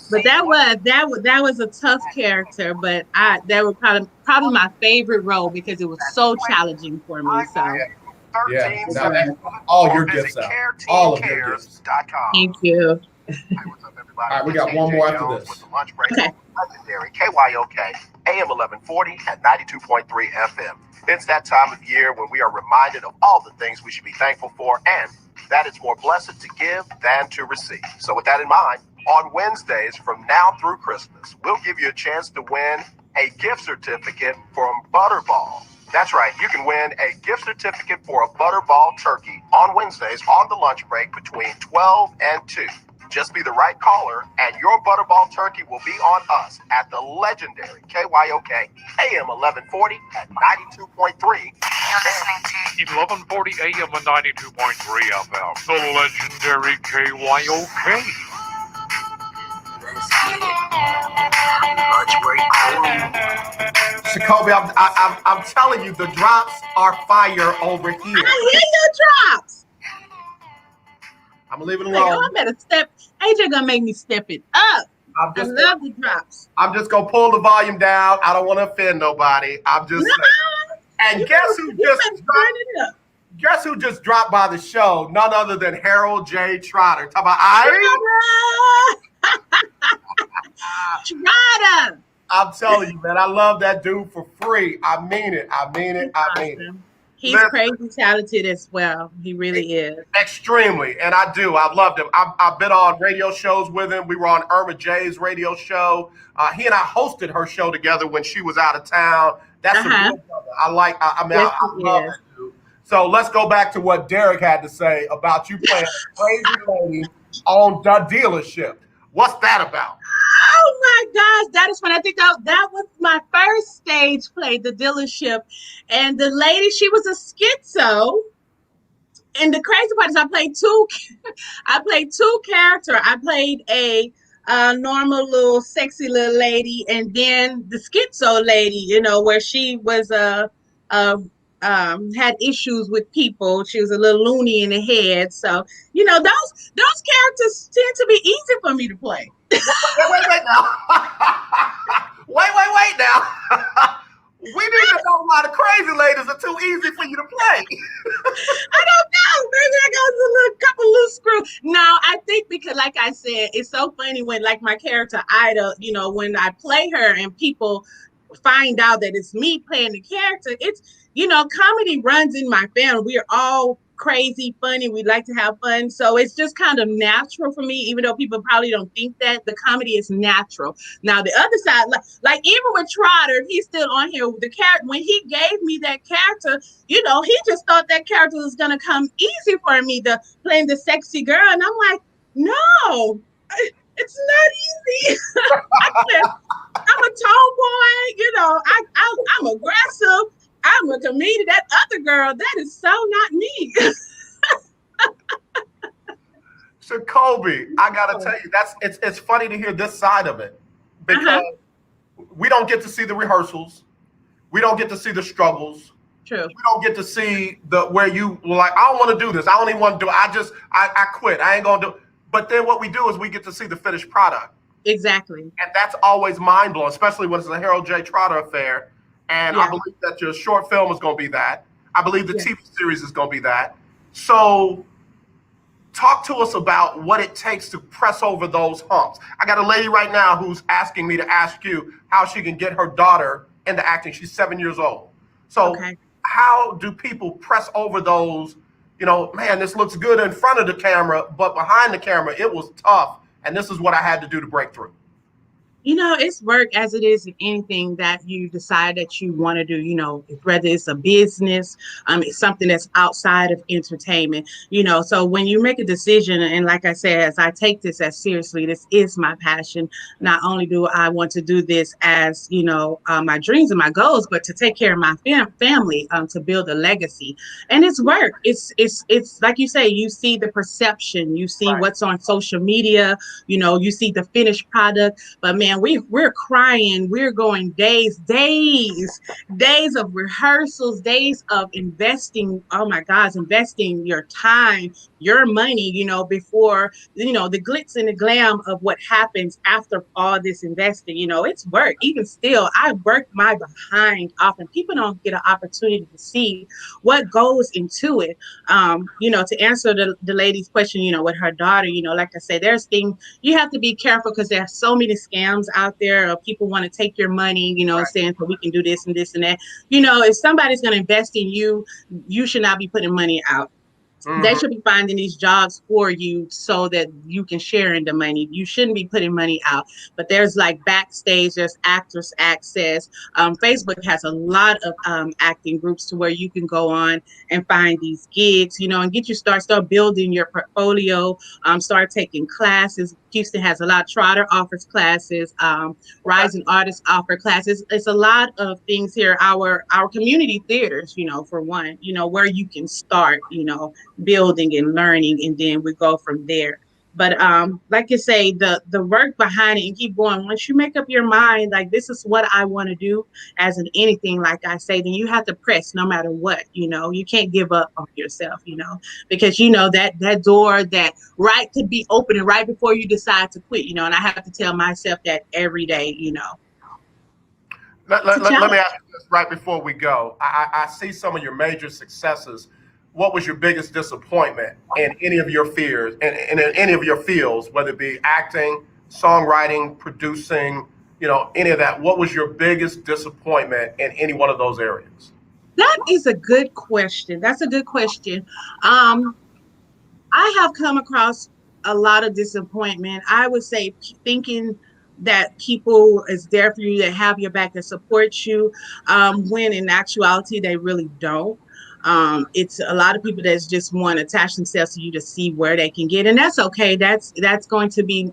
But that was a tough character, but that was probably my favorite role because it was so challenging for me. So. Yeah, all your gifts out. All of your gifts. Thank you. All right, we got one more after this. Okay. Legendary KYOK AM 1140 and 92.3 FM. It's that time of year when we are reminded of all the things we should be thankful for, and that it's more blessed to give than to receive. So with that in mind, on Wednesdays from now through Christmas, we'll give you a chance to win a gift certificate from Butterball. That's right, you can win a gift certificate for a Butterball turkey on Wednesdays on the lunch break between 12 and 2. Just be the right caller, and your Butterball turkey will be on us at the legendary KYOK AM 1140 at 92.3. You're listening to 1140 AM and 92.3 FM, the legendary KYOK. Lunch break crew. Shacolby, I'm telling you, the drops are fire over here. I hear your drops. I'm gonna leave it Like, alone. oh, I better step. AJ gonna make me step it up. I love the drops. I'm just gonna pull the volume down. I don't want to offend nobody. I'm just saying. And guess who just dropped by the show? None other than Harold J. Trotter. Talk about Trotter. I'm telling you, man, I love that dude for free. I mean it. He's crazy talented as well. He really is. Extremely. And I do. I loved him. I've been on radio shows with him. We were on Irma J's radio show. He and I hosted her show together when she was out of town. That's a real brother. I love that dude. So let's go back to what Derek had to say about you playing Crazy Lady on the dealership. What's that about? Oh my gosh, that is when I think that was my first stage play, the dealership. And the lady, she was a schizo. And the crazy part is I played two characters. I played a normal little sexy little lady, and then the schizo lady, where she was had issues with people. She was a little loony in the head. So, those characters tend to be easy for me to play. Wait now. wait now. We need to know why the crazy ladies are too easy for you to play. I don't know. Maybe I got a couple loose screws. No, I think because, like I said, it's so funny when, like, my character Ida, when I play her and people find out that it's me playing the character. It's, comedy runs in my family. We are all crazy, funny. We like to have fun. So it's just kind of natural for me, even though people probably don't think that. The comedy is natural. Now, the other side, like even with Trotter, he's still on here. The character, when he gave me that character, he just thought that character was going to come easy for me, playing the sexy girl. And I'm like, no, it's not easy. I'm a tomboy, I'm aggressive. I'm a comedian. That other girl, that is so not me. Shacolby, I gotta tell you, it's funny to hear this side of it because we don't get to see the rehearsals, we don't get to see the struggles. True. We don't get to see where you were like, I don't want to do this. I don't even want to do it. I quit. I ain't gonna do it. But then what we do is we get to see the finished product. Exactly. And that's always mind blowing, especially when it's a Harold J. Trotter affair. And I believe that your short film is going to be that. I believe the TV series is going to be that. So talk to us about what it takes to press over those humps. I got a lady right now who's asking me to ask you how she can get her daughter into acting. She's 7 years old. So how do people press over those, man, this looks good in front of the camera, but behind the camera, it was tough. And this is what I had to do to break through. It's work as it is in anything that you decide that you want to do, whether it's a business, it's something that's outside of entertainment, so when you make a decision, and like I said, as I take this as seriously, this is my passion. Not only do I want to do this as, my dreams and my goals, but to take care of my family, to build a legacy. And it's work. It's like you say, you see the perception, you see what's on social media, you see the finished product, but man, we're crying. We're going days of rehearsals, days of investing. Oh my gosh, investing your time, your money, before, the glitz and the glam of what happens after all this investing. It's work. Even still, I work my behind off, and people don't get an opportunity to see what goes into it. To answer the lady's question, with her daughter, like I said, there's things you have to be careful because there are so many scams out there. People want to take your money, saying, so we can do this and this and that. If somebody's going to invest in you, you should not be putting money out. They should be finding these jobs for you so that you can share in the money. You shouldn't be putting money out. But there's like backstage, there's actors access. Facebook has a lot of acting groups to where you can go on and find these gigs, and get you start building your portfolio, start taking classes. Houston has a lot. Trotter offers classes. Rising Artists offer classes. It's a lot of things here. Our community theaters, for one, where you can start, building and learning, and then we go from there. But like you say, the work behind it and keep going. Once you make up your mind, like this is what I want to do, as in anything, like I say, then you have to press no matter what. You can't give up on yourself. Because that door, that right could be opening right before you decide to quit. And I have to tell myself that every day. Let me ask you this right before we go. I see some of your major successes. What was your biggest disappointment in any of your fears, in any of your fields, whether it be acting, songwriting, producing, any of that? What was your biggest disappointment in any one of those areas? That is a good question. That's a good question. I have come across a lot of disappointment. I would say thinking that people is there for you, that have your back, that support you, when in actuality they really don't. It's a lot of people that just want to attach themselves to you to see where they can get, and that's okay. That's going to be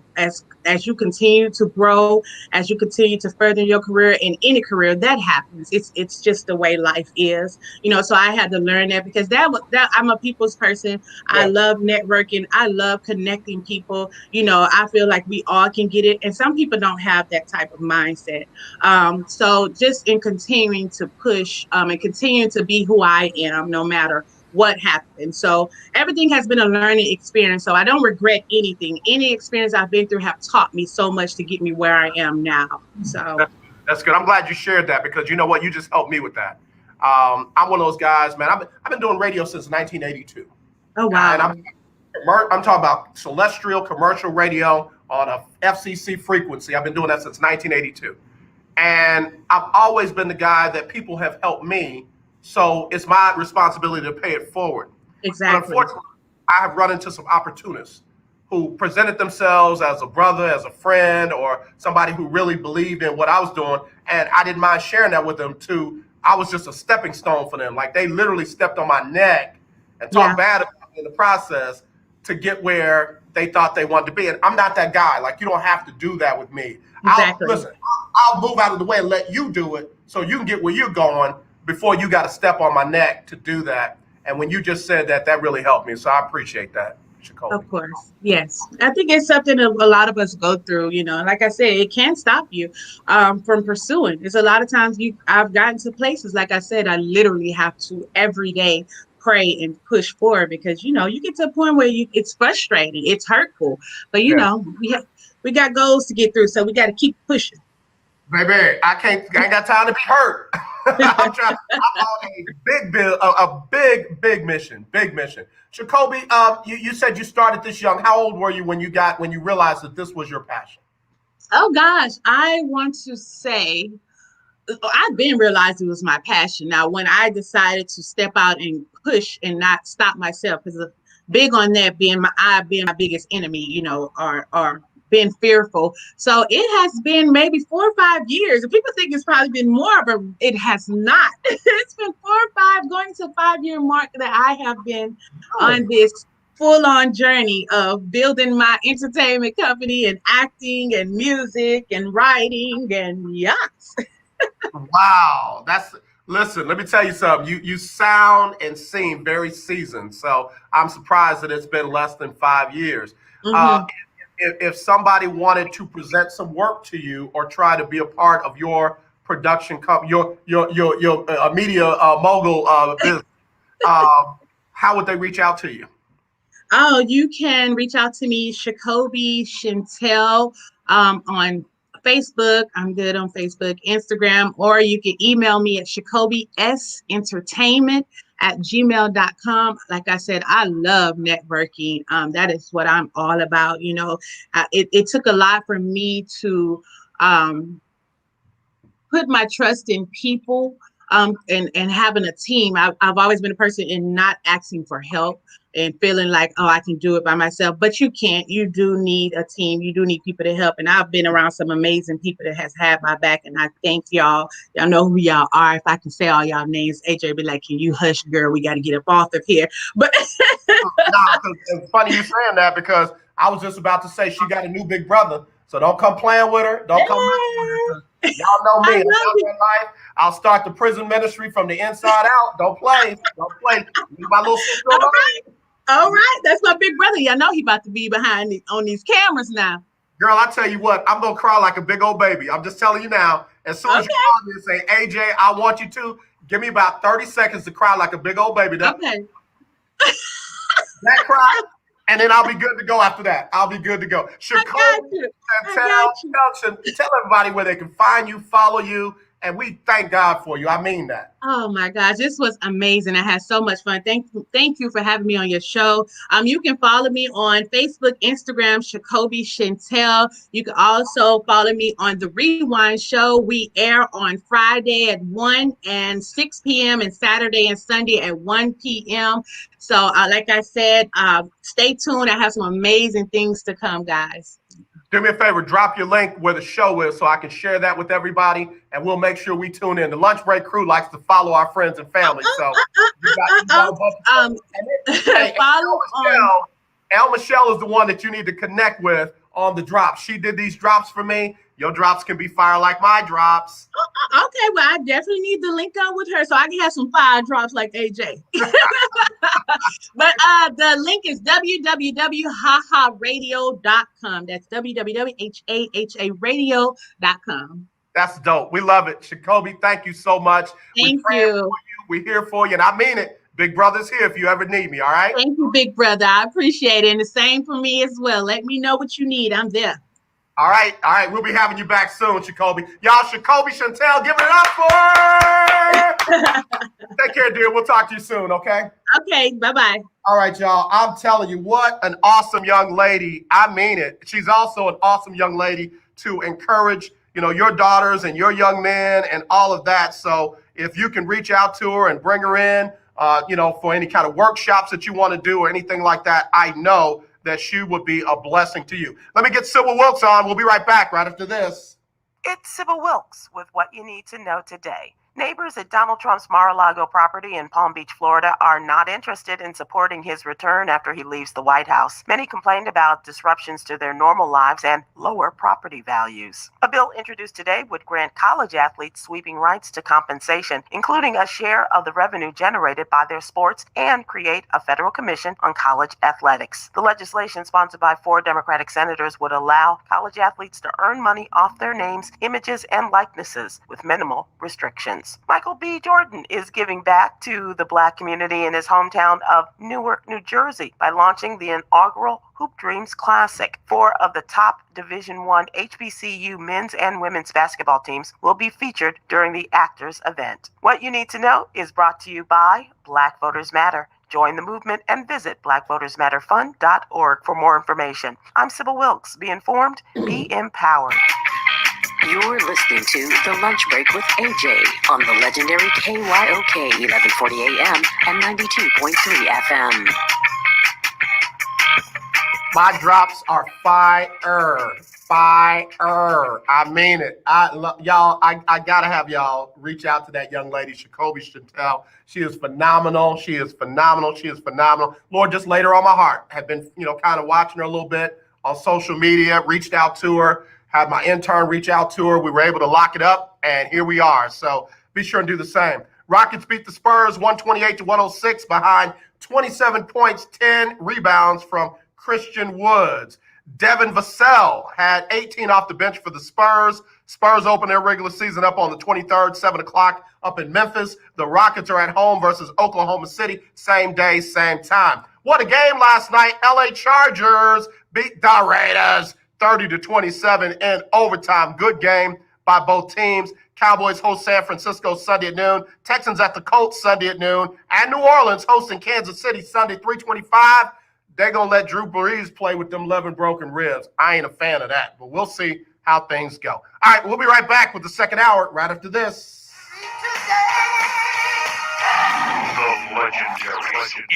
as you continue to grow, as you continue to further your career, in any career that happens. It's just the way life is, So I had to learn that, because that I'm a people's person. I love networking. I love connecting people. I feel like we all can get it, and some people don't have that type of mindset. So just in continuing to push, and continuing to be who I am, no matter what happened. So everything has been a learning experience. So I don't regret anything. Any experience I've been through have taught me so much to get me where I am now. So that's good. I'm glad you shared that, because you know what? You just helped me with that. I'm one of those guys, man. I've been doing radio since 1982. Oh, wow. And I'm talking about celestial commercial radio on a FCC frequency. I've been doing that since 1982. And I've always been the guy that people have helped me. So it's my responsibility to pay it forward. Exactly. But unfortunately, I have run into some opportunists who presented themselves as a brother, as a friend, or somebody who really believed in what I was doing. And I didn't mind sharing that with them too. I was just a stepping stone for them. Like, they literally stepped on my neck and talked bad about me in the process to get where they thought they wanted to be. And I'm not that guy. Like, you don't have to do that with me. Exactly. I'll move out of the way and let you do it so you can get where you're going before you got to step on my neck to do that. And when you just said that, that really helped me. So I appreciate that, Shacolby. Of course. Yes. I think it's something that a lot of us go through, like I said, it can stop you from pursuing. It's a lot of times I've gotten to places, like I said, I literally have to every day pray and push forward, because, you get to a point where it's frustrating. It's hurtful. But, we got goals to get through. So we got to keep pushing. Baby, I ain't got time to be hurt. I'm on a big mission. Shacolby, you said you started this young. How old were you when you realized that this was your passion? Oh gosh, I want to say I've been realized it was my passion. Now, when I decided to step out and push and not stop myself, because big on that being my biggest enemy, or been fearful. So it has been maybe 4 or 5 years. And people think it's probably been more, but it has not. It's been 4 or 5, going to 5-year mark that I have been on this full-on journey of building my entertainment company and acting and music and writing and yes. Wow. Listen, let me tell you something. You sound and seem very seasoned. So I'm surprised that it's been less than 5 years. Mm-hmm. If somebody wanted to present some work to you or try to be a part of your production company, your media mogul business, how would they reach out to you? Oh, you can reach out to me, Shacolby Shentell, on Facebook. I'm good on Facebook, Instagram, or you can email me at shacolbyentertainment@gmail.com. Like I said, I love networking. That is what I'm all about. It took a lot for me to put my trust in people, and having a team. I've always been a person in not asking for help and feeling like, oh, I can do it by myself. But you can't. You do need a team. You do need people to help. And I've been around some amazing people that has had my back. And I thank y'all. Y'all know who y'all are. If I can say all y'all names, AJ be like, can you hush, girl? We got to get up off of here. But it's funny you saying that, because I was just about to say she got a new big brother. So don't come playing with her. Don't come playing with her. Y'all know me. I'll start the prison ministry from the inside out. Don't play. Don't play. My little sister. All right, that's my big brother. Y'all know he about to be behind on these cameras now. Girl, I tell you what, I'm gonna cry like a big old baby. I'm just telling you now. As soon as you call me and say, AJ, I want you to, give me about 30 seconds to cry like a big old baby. Okay. That cry, and then I'll be good to go after that. I'll be good to go. Shacolby Shentell, tell everybody where they can find you, follow you, and we thank God for you. I mean that. Oh my gosh, this was amazing. I had so much fun. Thank you for having me on your show. You can follow me on Facebook, Instagram, Shacolby Shentell. You can also follow me on the Rewind Show. We air on Friday at 1 and 6 p.m. and Saturday and Sunday at 1 p.m. So like I said, stay tuned. I have some amazing things to come, guys. Do me a favor, drop your link where the show is so I can share that with everybody, and we'll make sure we tune in. The Lunch Break crew likes to follow our friends and family, so follow on. El Michelle is the one that you need to connect with on the drops. She did these drops for me. Your drops can be fire like my drops. Okay, well, I definitely need to link up with her so I can have some fire drops like AJ. But the link is www.haharadio.com. That's www.haharadio.com. That's dope. We love it. Shacolby, thank you so much. Thank you. We're here for you, and I mean it. Big brother's here if you ever need me, all right? Thank you, big brother. I appreciate it. And the same for me as well. Let me know what you need. I'm there. All right. We'll be having you back soon, Shacolby. Y'all, Shacolby Shentell, give it up for her. Take care, dear. We'll talk to you soon, okay? Okay, bye-bye. All right, y'all. I'm telling you, what an awesome young lady. I mean it. She's also an awesome young lady to encourage, your daughters and your young men and all of that. So if you can reach out to her and bring her in, for any kind of workshops that you want to do or anything like that, I know that she would be a blessing to you. Let me get Sybil Wilkes on. We'll be right back right after this. It's Sybil Wilkes with what you need to know today. Neighbors at Donald Trump's Mar-a-Lago property in Palm Beach, Florida, are not interested in supporting his return after he leaves the White House. Many complained about disruptions to their normal lives and lower property values. A bill introduced today would grant college athletes sweeping rights to compensation, including a share of the revenue generated by their sports, and create a federal commission on college athletics. The legislation, sponsored by 4 Democratic senators, would allow college athletes to earn money off their names, images, and likenesses with minimal restrictions. Michael B. Jordan is giving back to the Black community in his hometown of Newark, New Jersey by launching the inaugural Hoop Dreams Classic. 4 of the top Division I HBCU men's and women's basketball teams will be featured during the Actors event. What you need to know is brought to you by Black Voters Matter. Join the movement and visit blackvotersmatterfund.org for more information. I'm Sybil Wilkes. Be informed, be empowered. You're listening to The Lunch Break with AJ on the legendary KYOK 1140 AM and 92.3 FM. My drops are fire. I mean it. I gotta have y'all reach out to that young lady, Shacolby Shentell. She is phenomenal. Lord just laid her on my heart. Have been, kind of watching her a little bit on social media, reached out to her, had my intern reach out to her. We were able to lock it up, and here we are. So be sure and do the same. Rockets beat the Spurs 128-106 behind 27 points, 10 rebounds from Christian Woods. Devin Vassell had 18 off the bench for the Spurs. Spurs open their regular season up on the 23rd, 7 o'clock up in Memphis. The Rockets are at home versus Oklahoma City, same day, same time. What a game last night. LA Chargers beat the Raiders 30-27 in overtime. Good game by both teams. Cowboys host San Francisco Sunday at noon. Texans at the Colts Sunday at noon. And New Orleans hosting Kansas City Sunday, 3:25. They're going to let Drew Brees play with them 11 broken ribs. I ain't a fan of that, but we'll see how things go. All right, we'll be right back with the second hour right after this. The legendary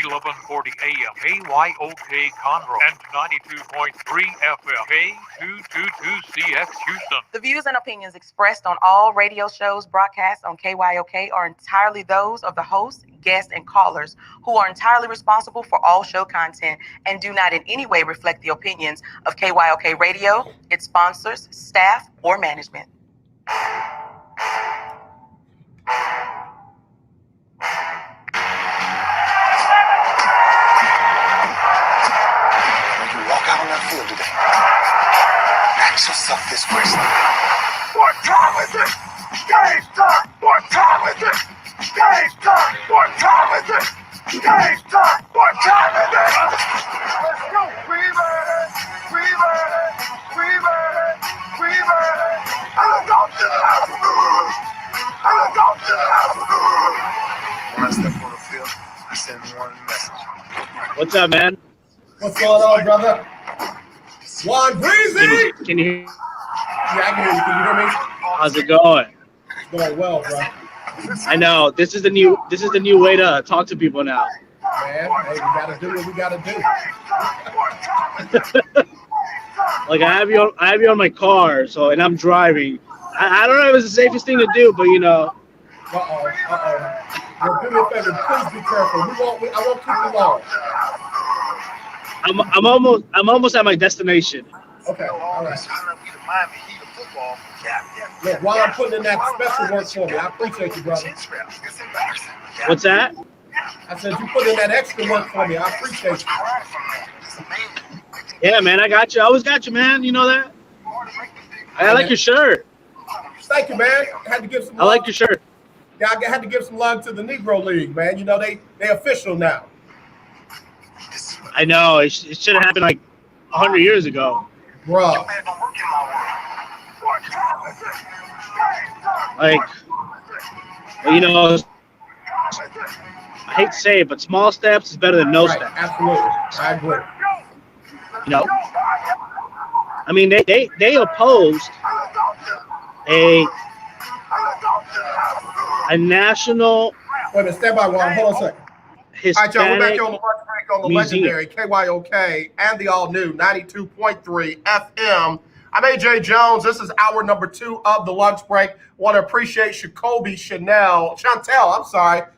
1140 AM KYOK Conroe and 92.3 FM K222CX Houston. The views and opinions expressed on all radio shows broadcast on KYOK are entirely those of the host, guests, and callers, who are entirely responsible for all show content and do not in any way reflect the opinions of KYOK Radio, its sponsors, staff, or management. So suck this first. What time is it? Game time. What time is it? Game time. What time is it? Game time. What time is it? Let's go. We ready. We ready. We ready. We ready. I'm going to the house. I'm going to the house. When I step on the field, I send one message. What's up, man? What's going on, brother? Juan Breezy! Can you hear me? Yeah, I can hear you. Can you hear me? How's it going? It's going well, bro. I know. This is the new way to talk to people now. Man, hey, we gotta do what we gotta do. Like I have you on my car, and I'm driving. I don't know if it's the safest thing to do, but you know. Uh-oh. Well, do me a favor, please be careful. I won't keep you long. I'm almost at my destination. Okay, all right. Look, while I'm putting in that special work for me, I appreciate you, brother. What's that? I said you put in that extra work for me. I appreciate you. Yeah, man, I got you. I always got you, man. You know that. I like your shirt. Thank you, man. I had to give some. I like your shirt. Yeah, I had to give some love to the Negro League, man. You know they official now. I know. It should have happened like 100 years ago. Bro. Like, you know, I hate to say it, but small steps is better than no steps. Absolutely. I agree. You know, I mean, they opposed a national. Wait a minute, stand by, Ron. Hold on a second. All right, y'all, we're back here on the lunch break on the legendary KYOK and the all-new 92.3 FM. I'm AJ Jones. This is hour number 2 of the lunch break. Want to appreciate Shacolby Shentell.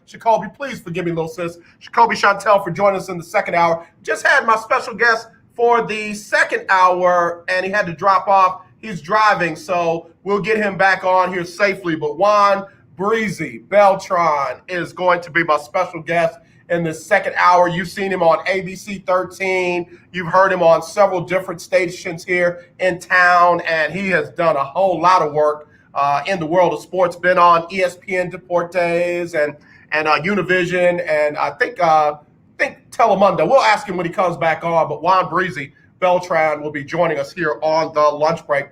Shacolby, please forgive me, little sis. Shacolby Shentell for joining us in the second hour. Just had my special guest for the second hour, and he had to drop off. He's driving, so we'll get him back on here safely. But Juan Beltran is going to be my special guest in the second hour. You've seen him on ABC 13. You've heard him on several different stations here in town, and he has done a whole lot of work in the world of sports. Been on ESPN Deportes and Univision, and I think Telemundo. We'll ask him when he comes back on, but Juan Beltran will be joining us here on the lunch break.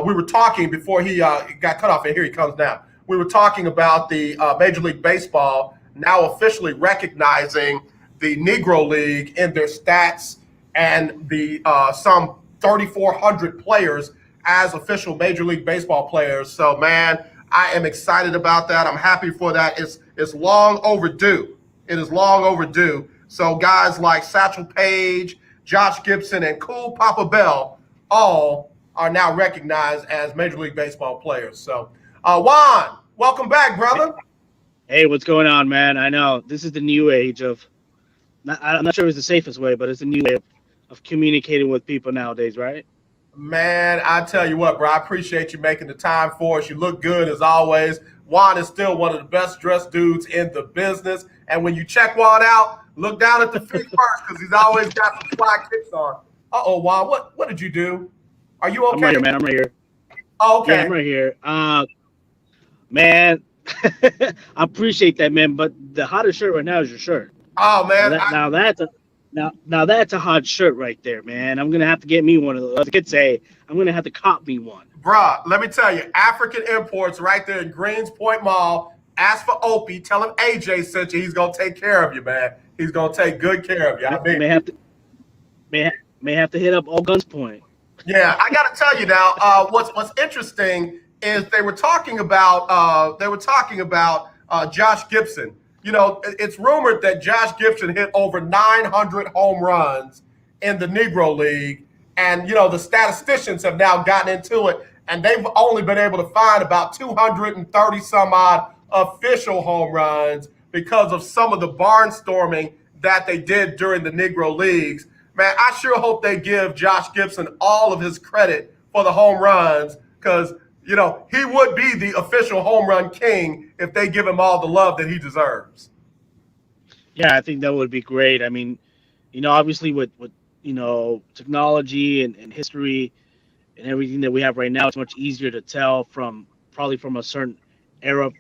We were talking before he got cut off, and here he comes now. We were talking about the Major League Baseball now officially recognizing the Negro League in their stats and the some 3,400 players as official Major League Baseball players. So, man, I am excited about that. I'm happy for that. It's long overdue. It is long overdue. So guys like Satchel Paige, Josh Gibson, and Cool Papa Bell all are now recognized as Major League Baseball players. So, Juan, welcome back, brother. Hey, what's going on, man? I know this is the new age of. I'm not sure it's the safest way, but it's a new way of communicating with people nowadays, right? Man, I tell you what, bro, I appreciate you making the time for us. You look good as always. Juan is still one of the best dressed dudes in the business. And when you check Juan out, look down at the feet first because he's always got some fly kicks on. Uh-oh, Juan, what did you do? Are you okay? I'm right here, man. I'm right here. Oh, okay. Yeah, I'm right here. Man, I appreciate that, man. But the hottest shirt right now is your shirt. Oh, man. Now that's a hot shirt right there, man. I'm gonna have to get me one of those. As the kids say, I'm gonna have to cop me one. Bruh, let me tell you, African Imports right there in Greens Point Mall. Ask for Opie. Tell him AJ sent you. He's gonna take care of you, man. He's gonna take good care of you. I mean, may have to hit up All Guns Point. Yeah, I gotta tell you now. What's interesting is they were talking about Josh Gibson. You know, it's rumored that Josh Gibson hit over 900 home runs in the Negro League. And, you know, the statisticians have now gotten into it, and they've only been able to find about 230 some odd official home runs because of some of the barnstorming that they did during the Negro Leagues. Man, I sure hope they give Josh Gibson all of his credit for the home runs because, you know, he would be the official home run king if they give him all the love that he deserves. Yeah, I think that would be great. I mean, you know, obviously with you know, technology and history, and everything that we have right now, it's much easier to tell from probably from a certain era.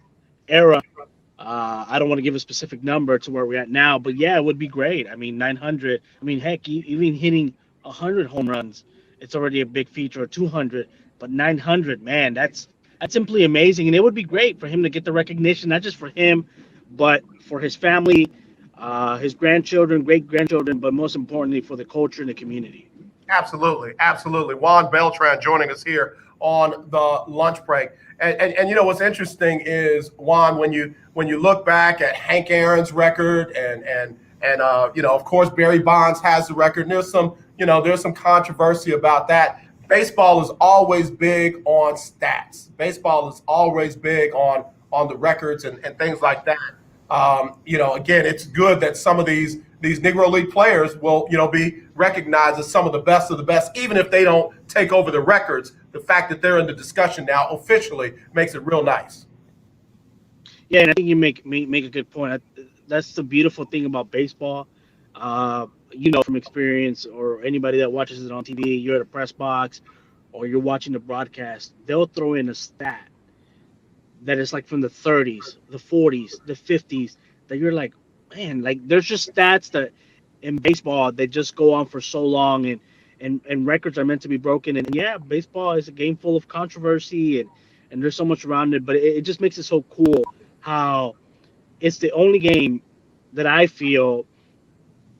I don't want to give a specific number to where we're at now, but yeah, it would be great. I mean, 900. I mean, heck, even hitting 100 home runs, it's already a big feature. Or 200, but 900, man, that's simply amazing, and it would be great for him to get the recognition, not just for him, but for his family, his grandchildren, great grandchildren, but most importantly for the culture and the community. Absolutely, absolutely. Juan Beltran joining us here on the lunch break. And you know what's interesting is, Juan, when you look back at Hank Aaron's record and you know, of course Barry Bonds has the record. And there's some controversy about that. Baseball is always big on stats. Baseball is always big on the records and things like that. You know, again, it's good that some of these Negro League players will, be recognized as some of the best, even if they don't take over the records. The fact that they're in the discussion now officially makes it real nice. Yeah, and I think you make a good point. That's the beautiful thing about baseball. From experience, or anybody that watches it on TV, you're at a press box, or you're watching the broadcast. They'll throw in a stat that is like from the 30s, the 40s, the 50s. That you're like, man, like there's just stats that in baseball they just go on for so long, and records are meant to be broken. And yeah, baseball is a game full of controversy, and there's so much around it, but it just makes it so cool how it's the only game that I feel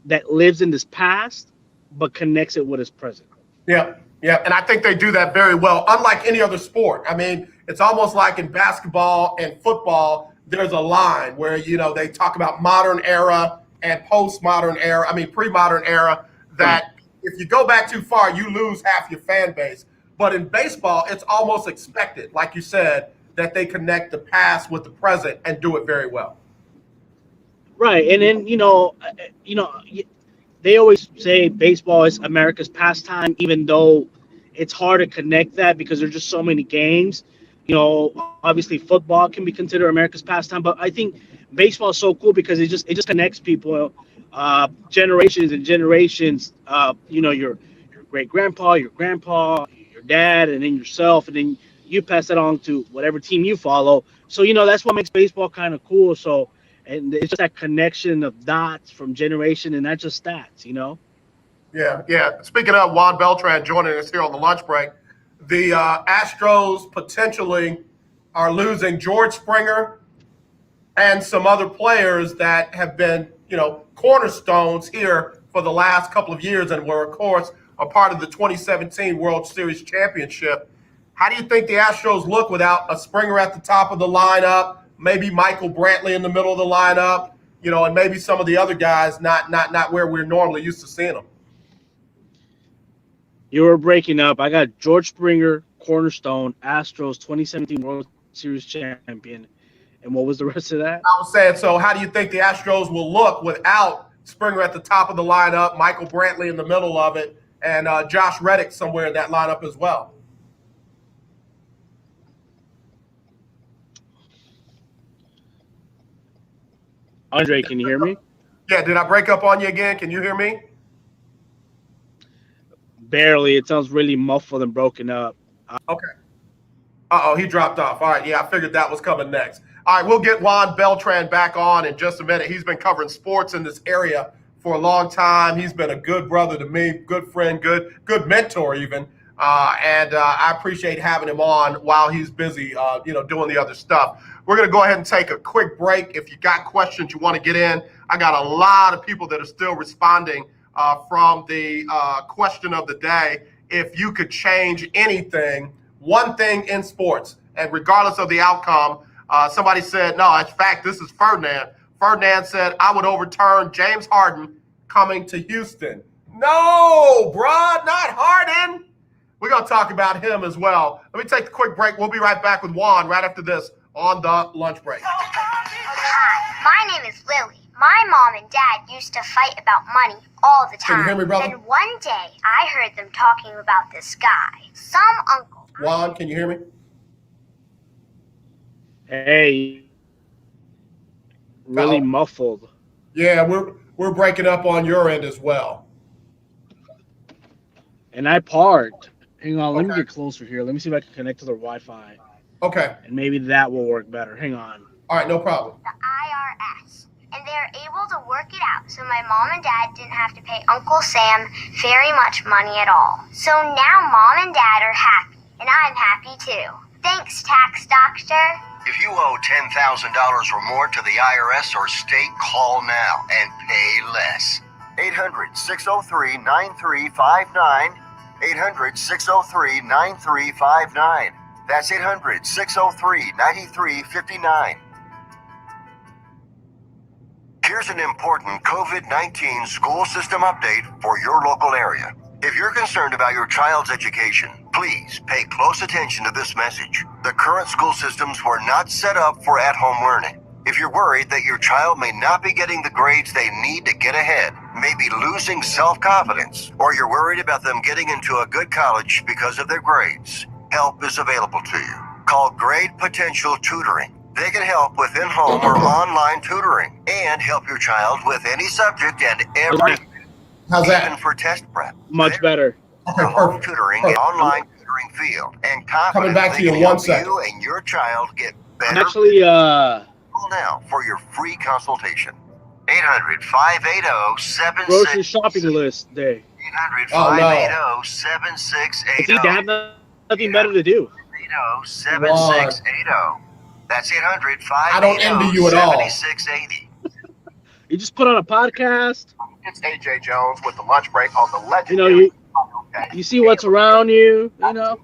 that lives in this past but connects it with its present. Yeah, yeah, and I think they do that very well, unlike any other sport. I mean, it's almost like in basketball and football, there's a line where, they talk about modern era and postmodern era, pre-modern era, that if you go back too far, you lose half your fan base. But in baseball, it's almost expected, like you said, that they connect the past with the present and do it very well. Right, and then they always say baseball is America's pastime, even though it's hard to connect that because there's just so many games. Obviously football can be considered America's pastime, but I think baseball is so cool because it just connects people, generations and generations. Your great grandpa, your grandpa, your dad, and then yourself, and then you pass that on to whatever team you follow. So that's what makes baseball kind of cool. So, and it's just that connection of dots from generation, and not just stats. Yeah, yeah. Speaking of, Juan Beltran joining us here on the lunch break, the Astros potentially are losing George Springer and some other players that have been, cornerstones here for the last couple of years and were, of course, a part of the 2017 World Series championship. How do you think the Astros look without a Springer at the top of the lineup, maybe Michael Brantley in the middle of the lineup, and maybe some of the other guys not where we're normally used to seeing them? You were breaking up. I got George Springer, cornerstone, Astros 2017 World Series champion. And what was the rest of that? I was saying, so how do you think the Astros will look without Springer at the top of the lineup, Michael Brantley in the middle of it, and Josh Reddick somewhere in that lineup as well? Andre, can you hear me? Yeah, did I break up on you again? Can you hear me? Barely. It sounds really muffled and broken up. Okay. Uh-oh, he dropped off. All right, yeah, I figured that was coming next. All right, we'll get Juan Beltran back on in just a minute. He's been covering sports in this area for a long time. He's been a good brother to me, good friend, good mentor even. And I appreciate having him on while he's busy, doing the other stuff. We're going to go ahead and take a quick break. If you got questions you want to get in, I got a lot of people that are still responding from the question of the day. If you could change anything, one thing in sports, and regardless of the outcome, somebody said, no, in fact, this is Ferdinand. Ferdinand said, I would overturn James Harden coming to Houston. No, bruh, not Harden. We're going to talk about him as well. Let me take a quick break. We'll be right back with Juan right after this on the lunch break. Hi, my name is Lily. My mom and dad used to fight about money all the time. Can you hear me, brother? Then one day, I heard them talking about this guy. Some uncle. Juan, can you hear me? Hey, really muffled. Yeah, we're breaking up on your end as well. And I parked, Hang on, let me Okay. get closer here. Let me see if I can connect to their Wi-Fi, Okay. and maybe that will work better. Hang on. All right, no problem. The IRS. And they're able to work it out so my mom and dad didn't have to pay Uncle Sam very much money at all. So now mom and dad are happy, and I'm happy too. Thanks, tax doctor. If you owe $10,000 or more to the IRS or state, call now and pay less. 800-603-9359. 800-603-9359. That's 800-603-9359. Here's an important COVID-19 school system update for your local area. If you're concerned about your child's education, please pay close attention to this message. The current school systems were not set up for at-home learning. If you're worried that your child may not be getting the grades they need to get ahead, may be losing self-confidence, or you're worried about them getting into a good college because of their grades, help is available to you. Call Grade Potential Tutoring. They can help with in-home or online tutoring and help your child with any subject and every, How's even that? for test prep. Much better. Okay, The home perfect. tutoring Perfect. and online tutoring field, and Coming confident back they to you can in 1 help second. you and your child get I'm better. actually Call now for your free consultation. 800-580-7680. grocery shopping list day. 800-580-7680. See, they have nothing better to do. 880-7680. That's I don't envy you at all. 800-580-7680. You just put on a podcast. It's AJ Jones with the lunch break on the You know, legendary you see what's around you. You know.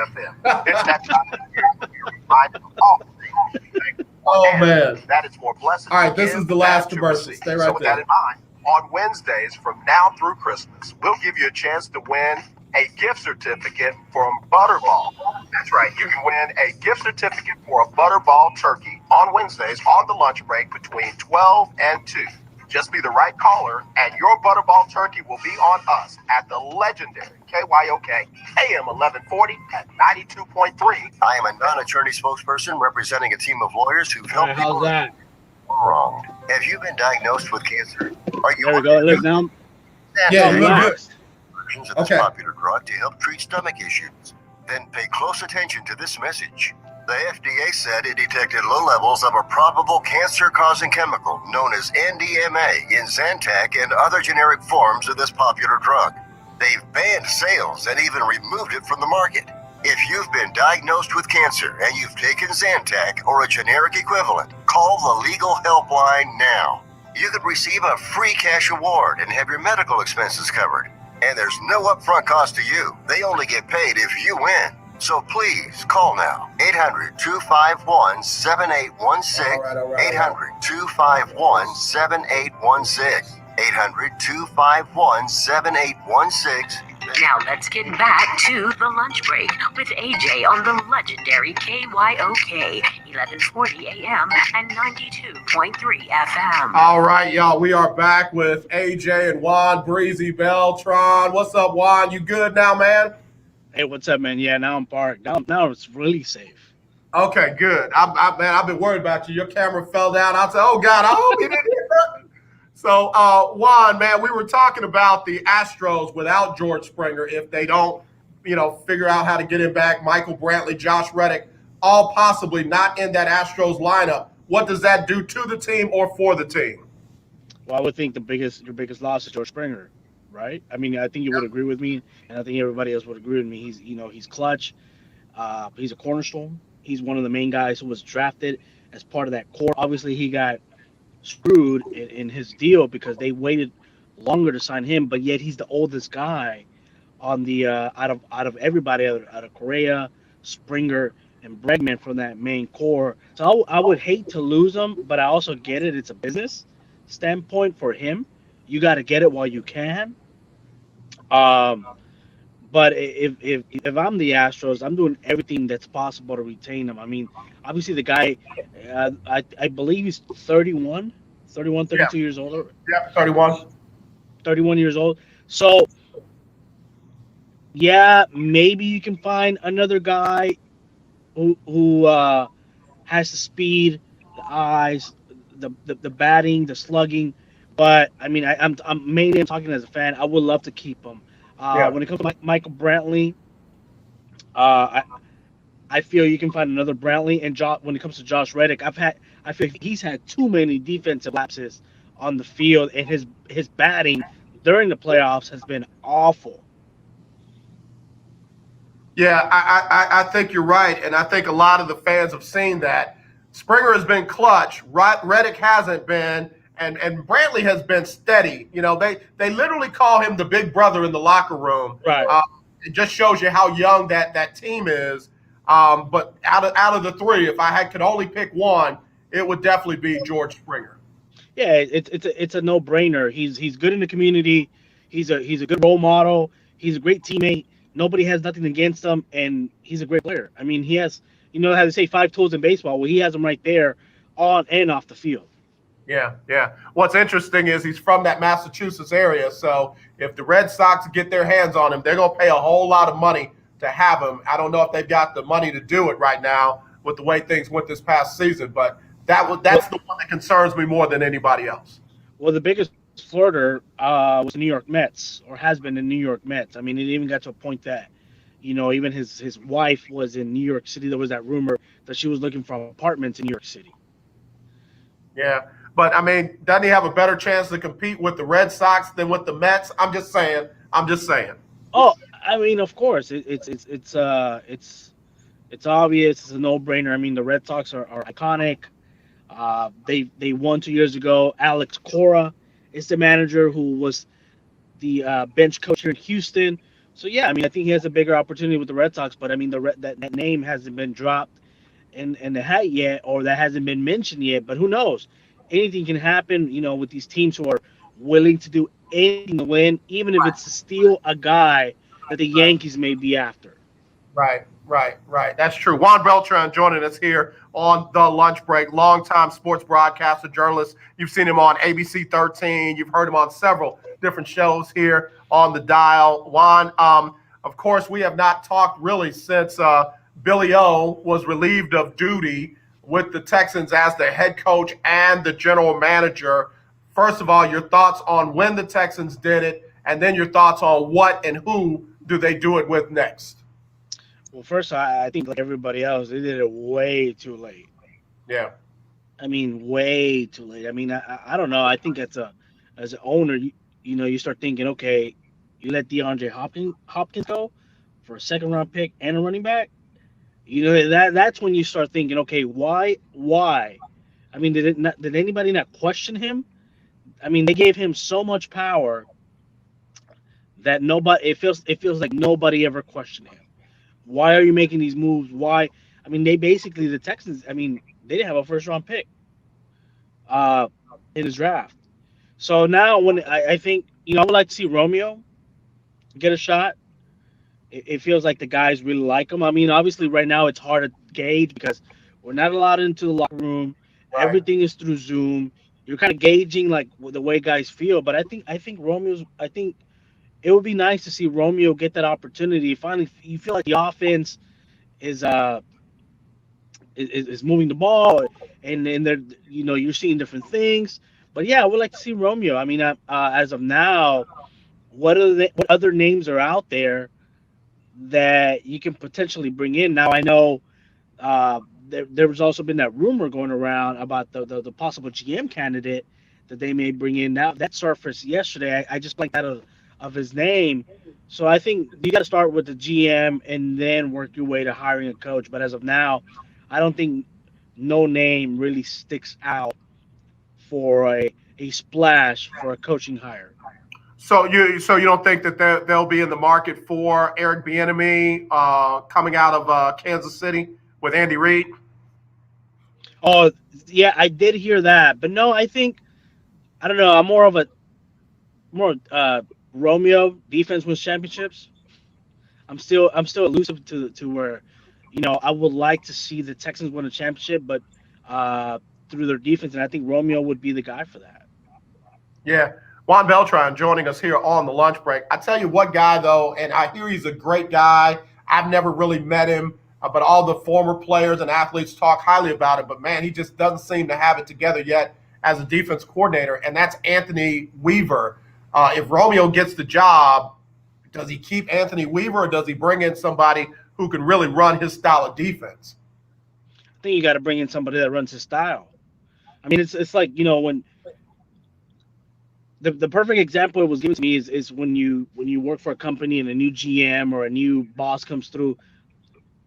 FM. It's that time of year when you're reminded of all the things you should be thankful for. Oh, And man. that it's more blessed. All right, to this give is the than last to commercial. receive. Stay So right with that there. in mind, on Wednesdays from now through Christmas, we'll give you a chance to win a gift certificate from Butterball. That's right, you can win a gift certificate for a Butterball turkey on Wednesdays on the lunch break between 12 and 2. Just be the right caller, and your Butterball turkey will be on us at the legendary KYOK AM 1140 at 92.3. I am a non-attorney spokesperson representing a team of lawyers who've All helped right, people how's that? wrong. Have you been diagnosed with cancer? Are you There we go. Look now. Yeah, you look good. Relaxed. versions of this Okay. popular drug to help treat stomach issues? Then pay close attention to this message. The FDA said it detected low levels of a probable cancer-causing chemical known as NDMA in Zantac and other generic forms of this popular drug. They've banned sales and even removed it from the market. If you've been diagnosed with cancer and you've taken Zantac or a generic equivalent, call the legal helpline now. You could receive a free cash award and have your medical expenses covered. And there's no upfront cost to you. They only get paid if you win. So please call now. 800-251-7816. 800-251-7816. 800-251-7816. Now let's get back to the lunch break with AJ on the legendary KYOK 1140 AM and 92.3 FM. All right, y'all. We are back with AJ and Juan Breezy Beltran. What's up, Juan? You good now, man? Hey, what's up, man? Yeah, now I'm parked. Now it's really safe. Okay, good. Man, I've been worried about you. Your camera fell down. I said, oh, God, I hope he didn't hit nothing. So, Juan, man, we were talking about the Astros without George Springer. If they don't, figure out how to get him back, Michael Brantley, Josh Reddick, all possibly not in that Astros lineup. What does that do to the team or for the team? Well, I would think your biggest loss is George Springer, right? I mean, I think you would agree with me, and I think everybody else would agree with me. He's clutch. He's a cornerstone. He's one of the main guys who was drafted as part of that core. Obviously, he got screwed in his deal because they waited longer to sign him, but yet he's the oldest guy on the out of everybody, out of Correa, Springer, and Bregman from that main core. So I would hate to lose him, but I also get it. It's a business standpoint for him. You got to get it while you can. But if I'm the Astros, I'm doing everything that's possible to retain him. I mean, obviously the guy, I believe he's 32 years old. Yeah, 31. 31 years old. So, yeah, maybe you can find another guy who has the speed, the eyes, the batting, the slugging. But I mean, I'm mainly talking as a fan. I would love to keep him. When it comes to Michael Brantley, I feel you can find another Brantley. And when it comes to Josh Reddick, I feel he's had too many defensive lapses on the field, and his batting during the playoffs has been awful. Yeah, I think you're right, and I think a lot of the fans have seen that. Springer has been clutch, Reddick hasn't been, and Brantley has been steady. You know, they literally call him the big brother in the locker room. Right. It just shows you how young that team is. But out of the three, if I could only pick one, it would definitely be George Springer. Yeah, it's a no brainer. He's good in the community. He's a good role model. He's a great teammate. Nobody has nothing against him, and he's a great player. I mean, he has, how they say, five tools in baseball. Well, he has them right there, on and off the field. Yeah. What's interesting is he's from that Massachusetts area, so if the Red Sox get their hands on him, they're going to pay a whole lot of money to have him. I don't know if they've got the money to do it right now with the way things went this past season, but that's the one that concerns me more than anybody else. Well, the biggest flirter was the New York Mets, or has been the New York Mets. I mean, it even got to a point that, even his wife was in New York City. There was that rumor that she was looking for apartments in New York City. Yeah, but I mean, doesn't he have a better chance to compete with the Red Sox than with the Mets? I'm just saying. Oh, I mean, of course, it's obvious. It's a no-brainer. I mean, the Red Sox are iconic. They won 2 years ago. Alex Cora is the manager who was the bench coach here in Houston. So yeah, I mean, I think he has a bigger opportunity with the Red Sox. But I mean, that name hasn't been dropped in the hat yet, or that hasn't been mentioned yet. But who knows? Anything can happen. With these teams who are willing to do anything to win, even if it's to steal a guy that the Yankees may be after. Right. That's true. Juan Beltran joining us here on the lunch break. Longtime sports broadcaster, journalist. You've seen him on ABC 13. You've heard him on several different shows here on the dial. Juan, of course, we have not talked really since Billy O was relieved of duty with the Texans as the head coach and the general manager. First of all, your thoughts on when the Texans did it, and then your thoughts on what and who do they do it with next? Well, first, I think like everybody else, they did it way too late. Yeah. I mean, way too late. I mean, I don't know. I think as an owner, you start thinking, okay, you let DeAndre Hopkins go for a second-round pick and a running back. That's when you start thinking, okay, why? I mean, did anybody not question him? I mean, they gave him so much power that it feels like nobody ever questioned him. Why are you making these moves? Why? I mean, the Texans, I mean, they didn't have a first-round pick in his draft. So now when I think, I would like to see Romeo get a shot. It feels like the guys really like him. I mean, obviously right now it's hard to gauge because we're not allowed into the locker room. Right. Everything is through Zoom. You're kind of gauging like the way guys feel. But I think it would be nice to see Romeo get that opportunity. Finally, you feel like the offense is moving the ball, and they're you're seeing different things. But yeah, I would like to see Romeo. I mean, as of now, what other names are out there that you can potentially bring in? Now I know there was also been that rumor going around about the possible GM candidate that they may bring in. Now that surfaced yesterday. I just blanked out of his name. So I think you got to start with the GM and then work your way to hiring a coach. But as of now, I don't think no name really sticks out for a splash for a coaching hire. So you don't think that they'll be in the market for Eric Bieniemy coming out of Kansas City with Andy Reid? Oh yeah, I did hear that, but no, I don't know. I'm more Romeo. Defense wins championships. I'm still elusive to where, I would like to see the Texans win a championship, but through their defense, and I think Romeo would be the guy for that. Yeah. Juan Beltran joining us here on the lunch break. I tell you what guy, though, and I hear he's a great guy. I've never really met him, but all the former players and athletes talk highly about him. But, man, he just doesn't seem to have it together yet as a defense coordinator, and that's Anthony Weaver. If Romeo gets the job, does he keep Anthony Weaver or does he bring in somebody who can really run his style of defense. I think you got to bring in somebody that runs his style. I mean, it's like, you know, when the perfect example it was given to me is when you work for a company and a new GM or a new boss comes through,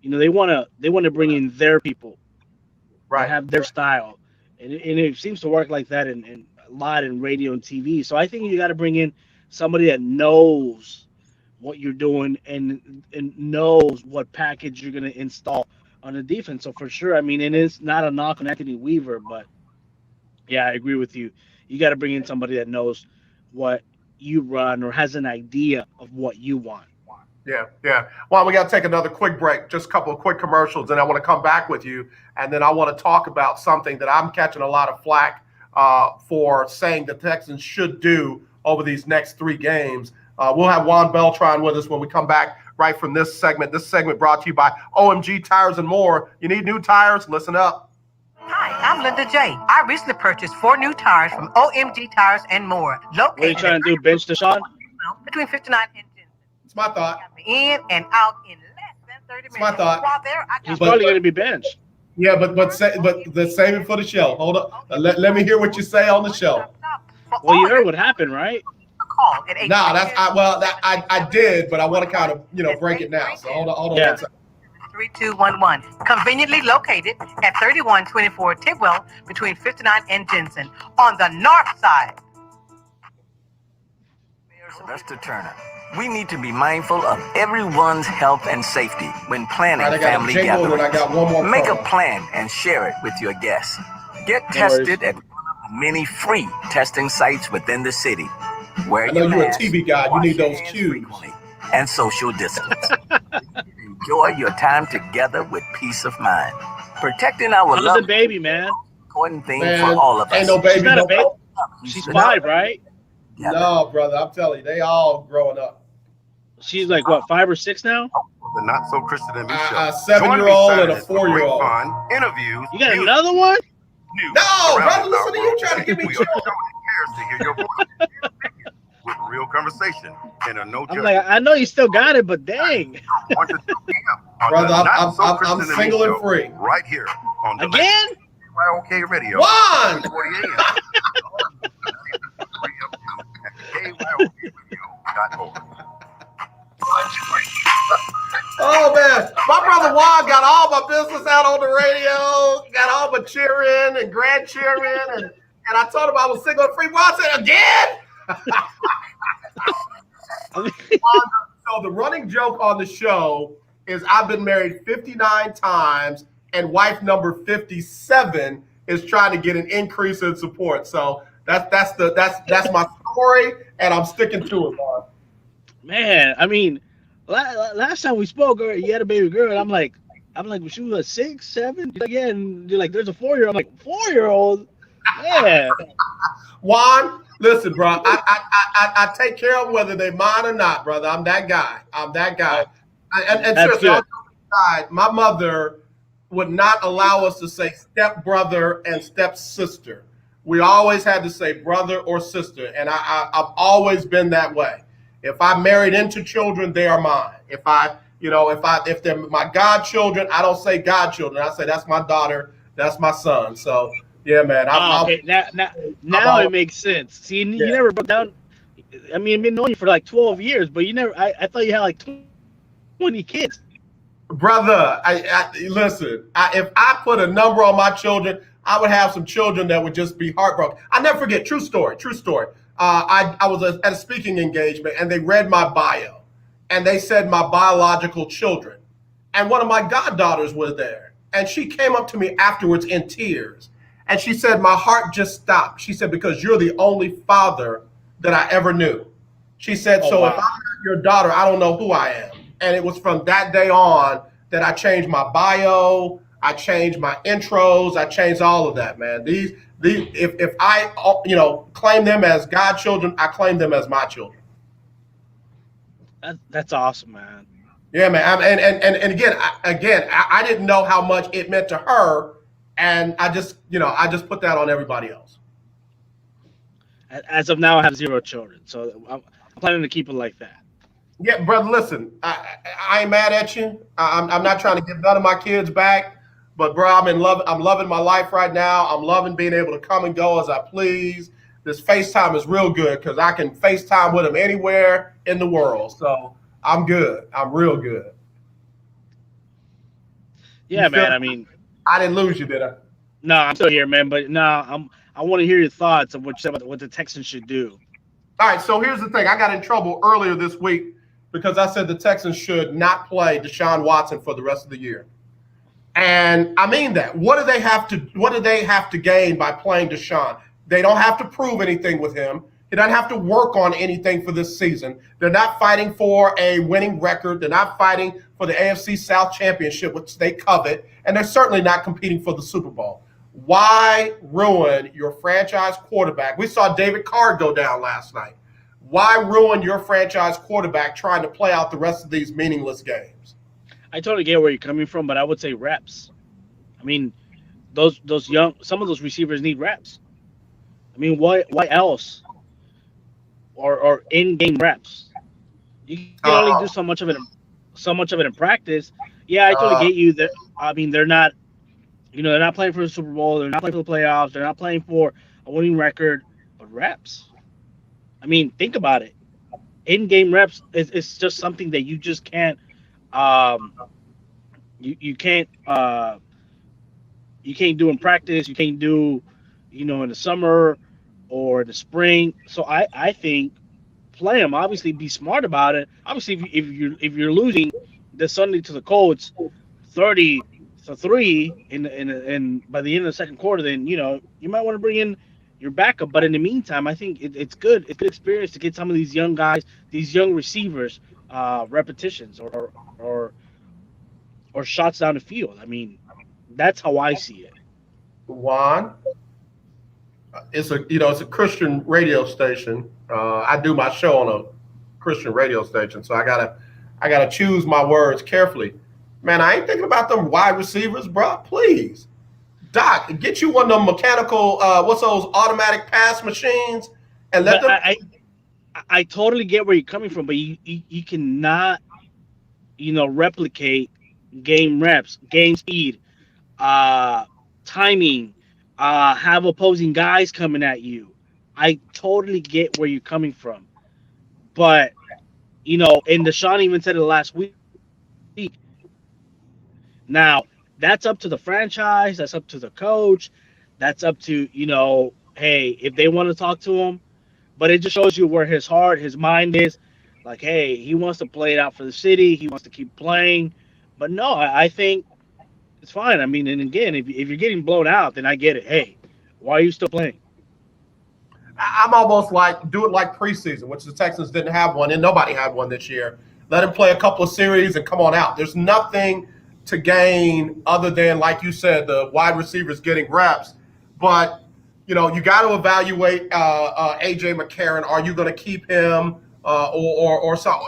you know, they wanna bring in their people that Right. have their style, and it seems to work like that in a lot in radio and TV. So I think you got to bring in somebody that knows what you're doing and knows what package you're gonna install on the defense. So for sure, I mean, it is not a knock on Anthony Weaver, but yeah, I agree with you. You got to bring in somebody that knows what you run or has an idea of what you want. Yeah, yeah. Well, we got to take another quick break, just a couple of quick commercials, and I want to come back with you. And then I want to talk about something that I'm catching a lot of flack for saying the Texans should do over these next 3 games. We'll have Juan Beltran with us when we come back right from this segment. This segment brought to you by OMG Tires and More. You need new tires? Listen up. Hi, I'm Linda J. I recently purchased 4 new tires from OMG Tires and More. What are you trying to do, bench Deshaun? Between 59 and 10. It's my thought. In and out in less than 30 minutes. It's my thought. While there, He's probably going to be benched. Yeah, but let's save it for the show. Hold up. Let me hear what you say on the show. Well, you heard what happened, right? No, I did, but I want to kind of break it now. So hold on. Yeah. 3211. Conveniently located at 3124 Tidwell between 59 and Jensen on the north side. Sylvester Turner. We need to be mindful of everyone's health and safety when planning family gatherings. I got one more Make a promo. plan and share it with your guests. Get tested at one of the many free testing sites within the city. Wear I know your you're a mask, TV guy. You wash need your those hands cues. frequently, and social distance. Enjoy your time together with peace of mind. Protecting our How's love the baby, man? is an important thing Man, for all of us. ain't no baby. She's not a baby. We She's should 5, right? No, brother. I'm telling you, they all growing up. She's like, what, 5 or 6 now? The Not So Christian and Me show. A 7-year-old and a Saturdays for great 4-year-old. Fun, interviews, You got music, another one? news No, surrounding brother, listen our to you world trying to today. give me We are the show that cares to hear your voice. With real conversation and a no I'm judgment. like, I know you still got it, but dang. 1 to 2 p.m. on Brother, the I'm- Not So I'm Christian and Me single and show, free. right here on the Again? KYOK Radio. Juan! 40 a.m. and KYOKradio.org. Oh man, my brother Juan got all my business out on the radio, got all my cheering and grand cheering, and I told him I was single and free. Juan said again. So the running joke on the show is I've been married 59 times, and wife number 57 is trying to get an increase in support. So that's my story, and I'm sticking to it, Juan. Man, I mean, last time we spoke, you had a baby girl, and I'm like, she was like 6, 7? You're like, yeah, and you're like, there's a 4-year-old. I'm like, 4-year-old? Yeah. Juan, listen, bro. I take care of them whether they mine or not, brother. I'm that guy. And That's seriously, good. on the side, my mother would not allow us to say stepbrother and stepsister. We always had to say brother or sister, and I've always been that way. If I married into children, they are mine. If they're my godchildren, I don't say godchildren. I say that's my daughter, that's my son. So yeah, man. Okay, now it makes sense. See, you never broke down. I mean, I've been knowing you for like 12 years, but you never. I thought you had like 20 kids. Brother, listen. If I put a number on my children, I would have some children that would just be heartbroken. I never forget. True story. I was at a speaking engagement, and they read my bio, and they said my biological children, and one of my goddaughters was there, and she came up to me afterwards in tears, and she said, "My heart just stopped." She said, "Because you're the only father that I ever knew." She said, Oh, "So wow. if I'm not your daughter, I don't know who I am." And it was from that day on that I changed my bio, I changed my intros, I changed all of that, man. If I claim them as godchildren, I claim them as my children. That's awesome, man. Yeah, man. And again, I didn't know how much it meant to her, and I just put that on everybody else. As of now, I have 0 children, so I'm planning to keep it like that. Yeah, brother. Listen, I ain't mad at you. I'm not trying to give none of my kids back, but bro, I'm in love. I'm loving my life right now. I'm loving being able to come and go as I please. This FaceTime is real good because I can FaceTime with them anywhere in the world. So I'm good. I'm real good. You Yeah, still? man. I mean, I didn't lose you, did I? no, I'm still here, man. But no, I want to hear your thoughts of what you said about what the Texans should do. All right, so here's the thing. I got in trouble earlier this week because I said the Texans should not play Deshaun Watson for the rest of the year. And I mean that. What do they have to gain by playing Deshaun? They don't have to prove anything with him. He doesn't have to work on anything for this season. They're not fighting for a winning record. They're not fighting for the AFC South Championship, which they covet, and they're certainly not competing for the Super Bowl. Why ruin your franchise quarterback? We saw David Carr go down last night. Why ruin your franchise quarterback trying to play out the rest of these meaningless games? I totally get where you're coming from, but I would say reps. I mean, those young some of those receivers need reps. I mean, why else or in game reps? You can only do Uh, so much of it in practice. Yeah, I totally uh, get you. That I mean, they're not playing for the Super Bowl. They're not playing for the playoffs. They're not playing for a winning record. But reps. I mean, think about it. In game reps is just something that you just can't. Um, you can't. You can't do in practice. You can't do, in the summer or the spring. So I think play them. Obviously, be smart about it. Obviously, if you're losing this Sunday to the Colts, 30-3 in by the end of the second quarter, then you might want to bring in your backup. But in the meantime, I think it's good. It's good experience to get some of these young guys, these young receivers, repetitions or shots down the field. I mean, that's how I see it. Juan, it's a Christian radio station. I do my show on a Christian radio station, so I gotta choose my words carefully. Man, I ain't thinking about them wide receivers, bro. Please, Doc, get you one of them mechanical, what's those automatic pass machines, and let But them. I totally get where you're coming from, but you cannot replicate game reps, game speed, uh, timing, have opposing guys coming at you. I totally get where you're coming from, but and Deshaun even said it last week. Now that's up to the franchise, that's up to the coach, that's up to hey, if they want to talk to him. But it just shows you where his heart, his mind is. Like, hey, he wants to play it out for the city. He wants to keep playing. But no, I think it's fine. I mean, and again, if you're getting blown out, then I get it. Hey, why are you still playing? I'm almost like do it like preseason, which the Texans didn't have one, and nobody had one this year. Let him play a couple of series and come on out. There's nothing to gain other than, like you said, the wide receivers getting reps. But you got to evaluate AJ McCarron. Are you going to keep him, or so?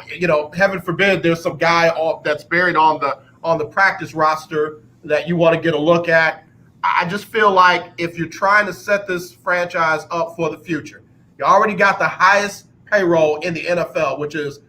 Heaven forbid, there's some guy that's buried on the practice roster that you want to get a look at. I just feel like if you're trying to set this franchise up for the future, you already got the highest payroll in the NFL, which it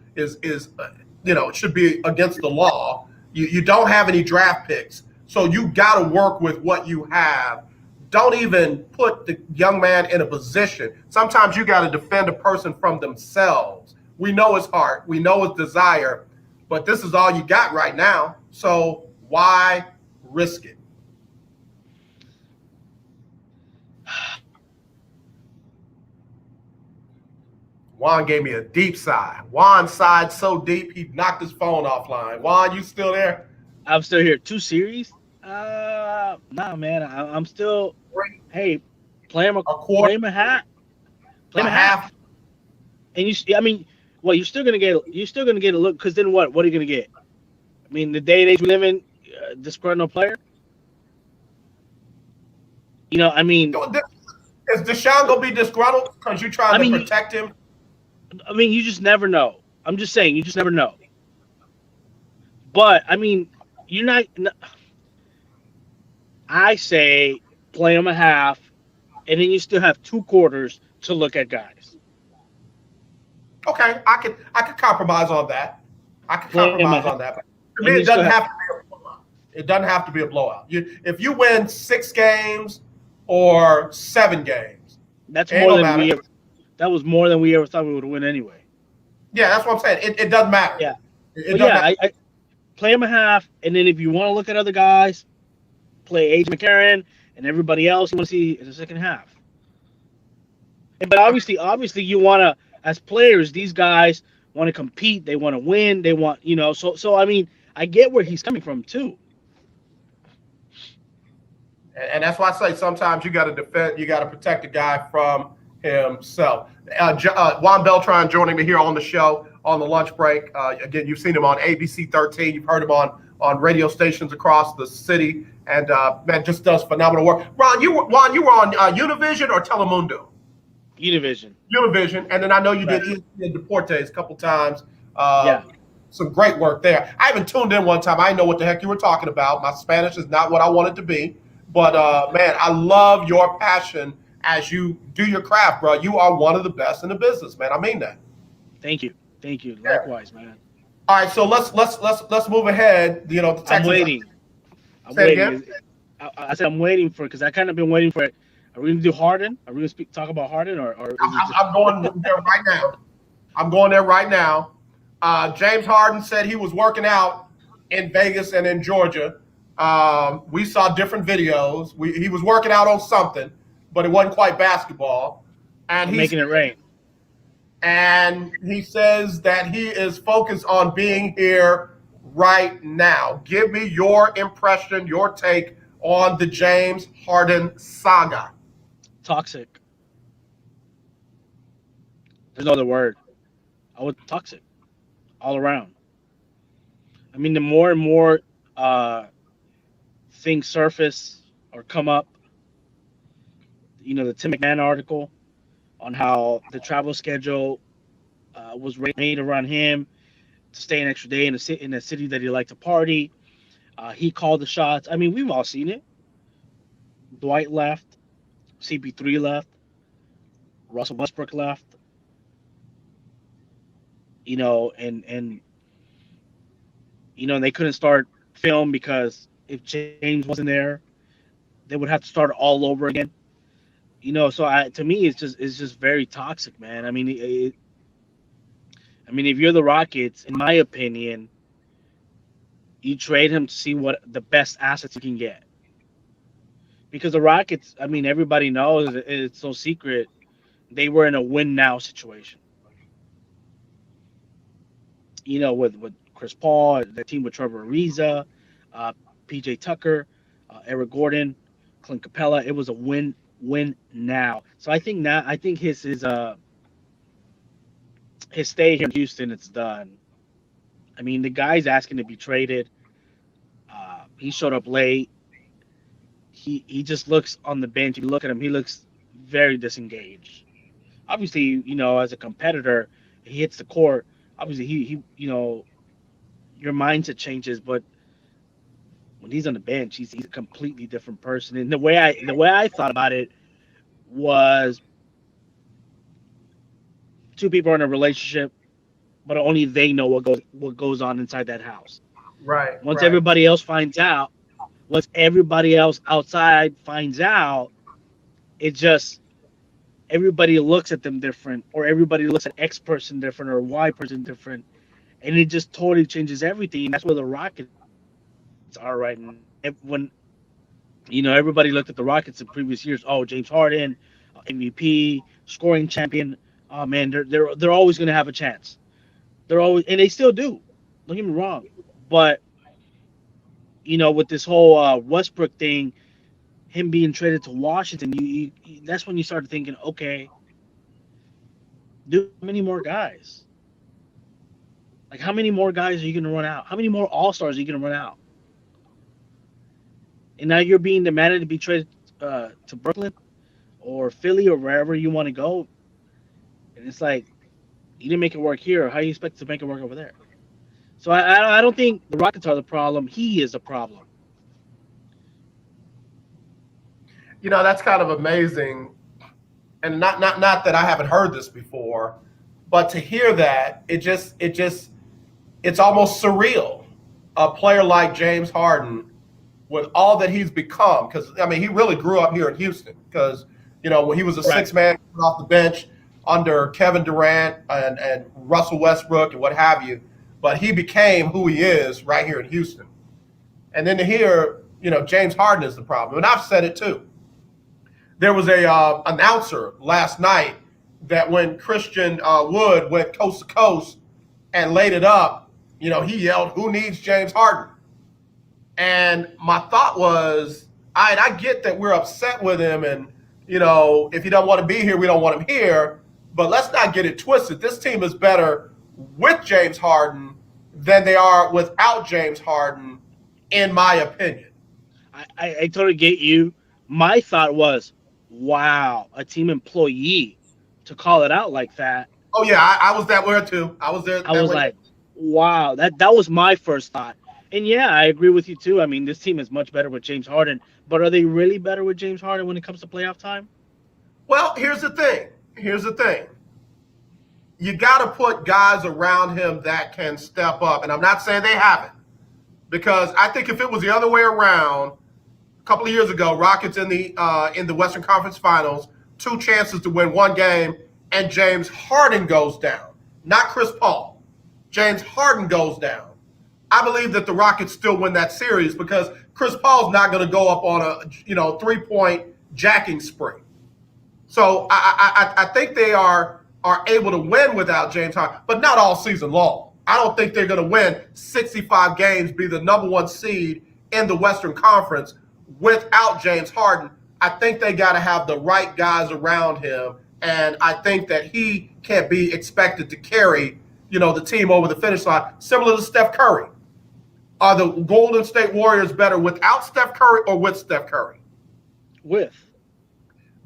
should be against the law. You don't have any draft picks, so you got to work with what you have. Don't even put the young man in a position. Sometimes you got to defend a person from themselves. We know his heart, we know his desire, but this is all you got right now. So why risk it? Juan gave me a deep sigh. Juan sighed so deep he knocked his phone offline. Juan, you still there? I'm still here. 2 series? Nah, man. I'm still. Hey, play him a A play quarter, him a hat. Play a him a half. half. And I mean, well, you're still gonna get a look. Because then what? What are you gonna get? I mean, the day and age we live in, disgruntled player. I mean, Is Deshaun gonna be disgruntled because you're trying I to mean, protect him? you just never know. I'm just saying, you just never know. But I mean, you're not. I say play them a half, and then you still have 2 quarters to look at guys. Okay, I could compromise on that. I could Play him compromise a on that. But to and me, you it still doesn't have have to be a blowout. It doesn't have to be a blowout. If you win 6 games or 7 games, that's it ain't more gonna than matter. that was more than we ever thought we would win anyway. Yeah, that's what I'm saying. It doesn't matter. Yeah, It but doesn't yeah, matter. I play him a half, and then if you want to look at other guys, play AJ McCarron and everybody else you want to see in the second half. But obviously, you want to, as players, these guys want to compete. They want to win. They want, So I mean, I get where he's coming from too. And that's why I say sometimes you got to defend, you got to protect the guy from himself. Juan Beltran joining me here on the show on the lunch break. Again, you've seen him on ABC 13. You've heard him on radio stations across the city, and man, just does phenomenal work. Ron, you were on Univision or Telemundo? Univision. Univision, and then I know you Right. did ESPN Deportes a couple times. Yeah. Some great work there. I even tuned in one time. I didn't know what the heck you were talking about. My Spanish is not what I want it to be. But man, I love your passion as you do your craft, bro. You are one of the best in the business, man. I mean that. Thank you. Yeah. Likewise, man. All right, so let's move ahead. The Texans. I'm waiting. Say it again. I said I'm waiting for it because I kind of been waiting for it. Are we gonna do Harden? Are we gonna talk about Harden or is it just... I'm going there right now. I'm going there right now. James Harden said he was working out in Vegas and in Georgia. We saw different videos. He was working out on something, but it wasn't quite basketball. And he's making it rain. And he says that he is focused on being here right now. Give me your impression, your take on the James Harden saga. Toxic. There's no other word. I was toxic all around. I mean, the more and more things surface or come up, the Tim McMahon article on how the travel schedule was made around him to stay an extra day in a city that he liked to party. He called the shots. I mean, we've all seen it. Dwight left. CP3 left. Russell Westbrook left. And they couldn't start film because if James wasn't there, they would have to start all over again. So to me, it's just very toxic, man. I mean, if you're the Rockets, in my opinion, you trade him to see what the best assets you can get. Because the Rockets, I mean, everybody knows it's no secret they were in a win now situation. With Chris Paul, the team with Trevor Ariza, PJ Tucker, Eric Gordon, Clint Capella, it was a win now. So I think his stay here in Houston, it's done. I mean, the guy's asking to be traded. He showed up late. He just looks on the bench. You look at him, he looks very disengaged. Obviously, as a competitor, he hits the court. Obviously, he your mindset changes, but when he's on the bench, he's a completely different person. And the way I thought about it was two people are in a relationship, but only they know what goes on inside that house. Right. Once everybody else finds out, once everybody else outside finds out, it just everybody looks at them different, or everybody looks at X person different or Y person different, and it just totally changes everything. That's where the Rockets are right now. When everybody looked at the Rockets in previous years, oh, James Harden, MVP, scoring champion, oh man, they're always going to have a chance. They're always, and they still do. Don't get me wrong, but with this whole Westbrook thing, him being traded to Washington, that's when you started thinking, okay, do many more guys? Like, how many more guys are you going to run out? How many more All-Stars are you going to run out? And now you're being demanded to be traded to Brooklyn or Philly or wherever you want to go. And it's like, you didn't make it work here. How do you expect to make it work over there? So I don't think the Rockets are the problem. He is the problem. That's kind of amazing. And not that I haven't heard this before, But to hear that, it's almost surreal. A player like James Harden, with all that he's become, because I mean, he really grew up here in Houston. Because when he was a six man off the bench under Kevin Durant and Russell Westbrook and what have you, but he became who he is right here in Houston. And then to hear, James Harden is the problem, and I've said it too. There was a announcer last night that when Christian Wood went coast to coast and laid it up, he yelled, "Who needs James Harden?" And my thought was, I get that we're upset with him, and if he doesn't want to be here, we don't want him here. But let's not get it twisted. This team is better with James Harden than they are without James Harden, in my opinion. I totally get you. My thought was, wow, a team employee to call it out like that. Oh yeah, I was that way too. I was there. I was like, wow, that was my first thought. And yeah, I agree with you too. I mean, this team is much better with James Harden, but are they really better with James Harden when it comes to playoff time? Well, here's the thing. You got to put guys around him that can step up, and I'm not saying they haven't, because I think if it was the other way around, a couple of years ago, Rockets in the Western Conference Finals, 2 chances to win 1 game, and James Harden goes down, not Chris Paul. James Harden goes down. I believe that the Rockets still win that series because Chris Paul's not going to go up on a 3-point jacking spree. So I think they are able to win without James Harden, but not all season long. I don't think they're going to win 65 games, be the number 1 seed in the Western Conference without James Harden. I think they got to have the right guys around him, and I think that he can't be expected to carry, the team over the finish line, similar to Steph Curry. Are the Golden State Warriors better without Steph Curry or with Steph Curry? With.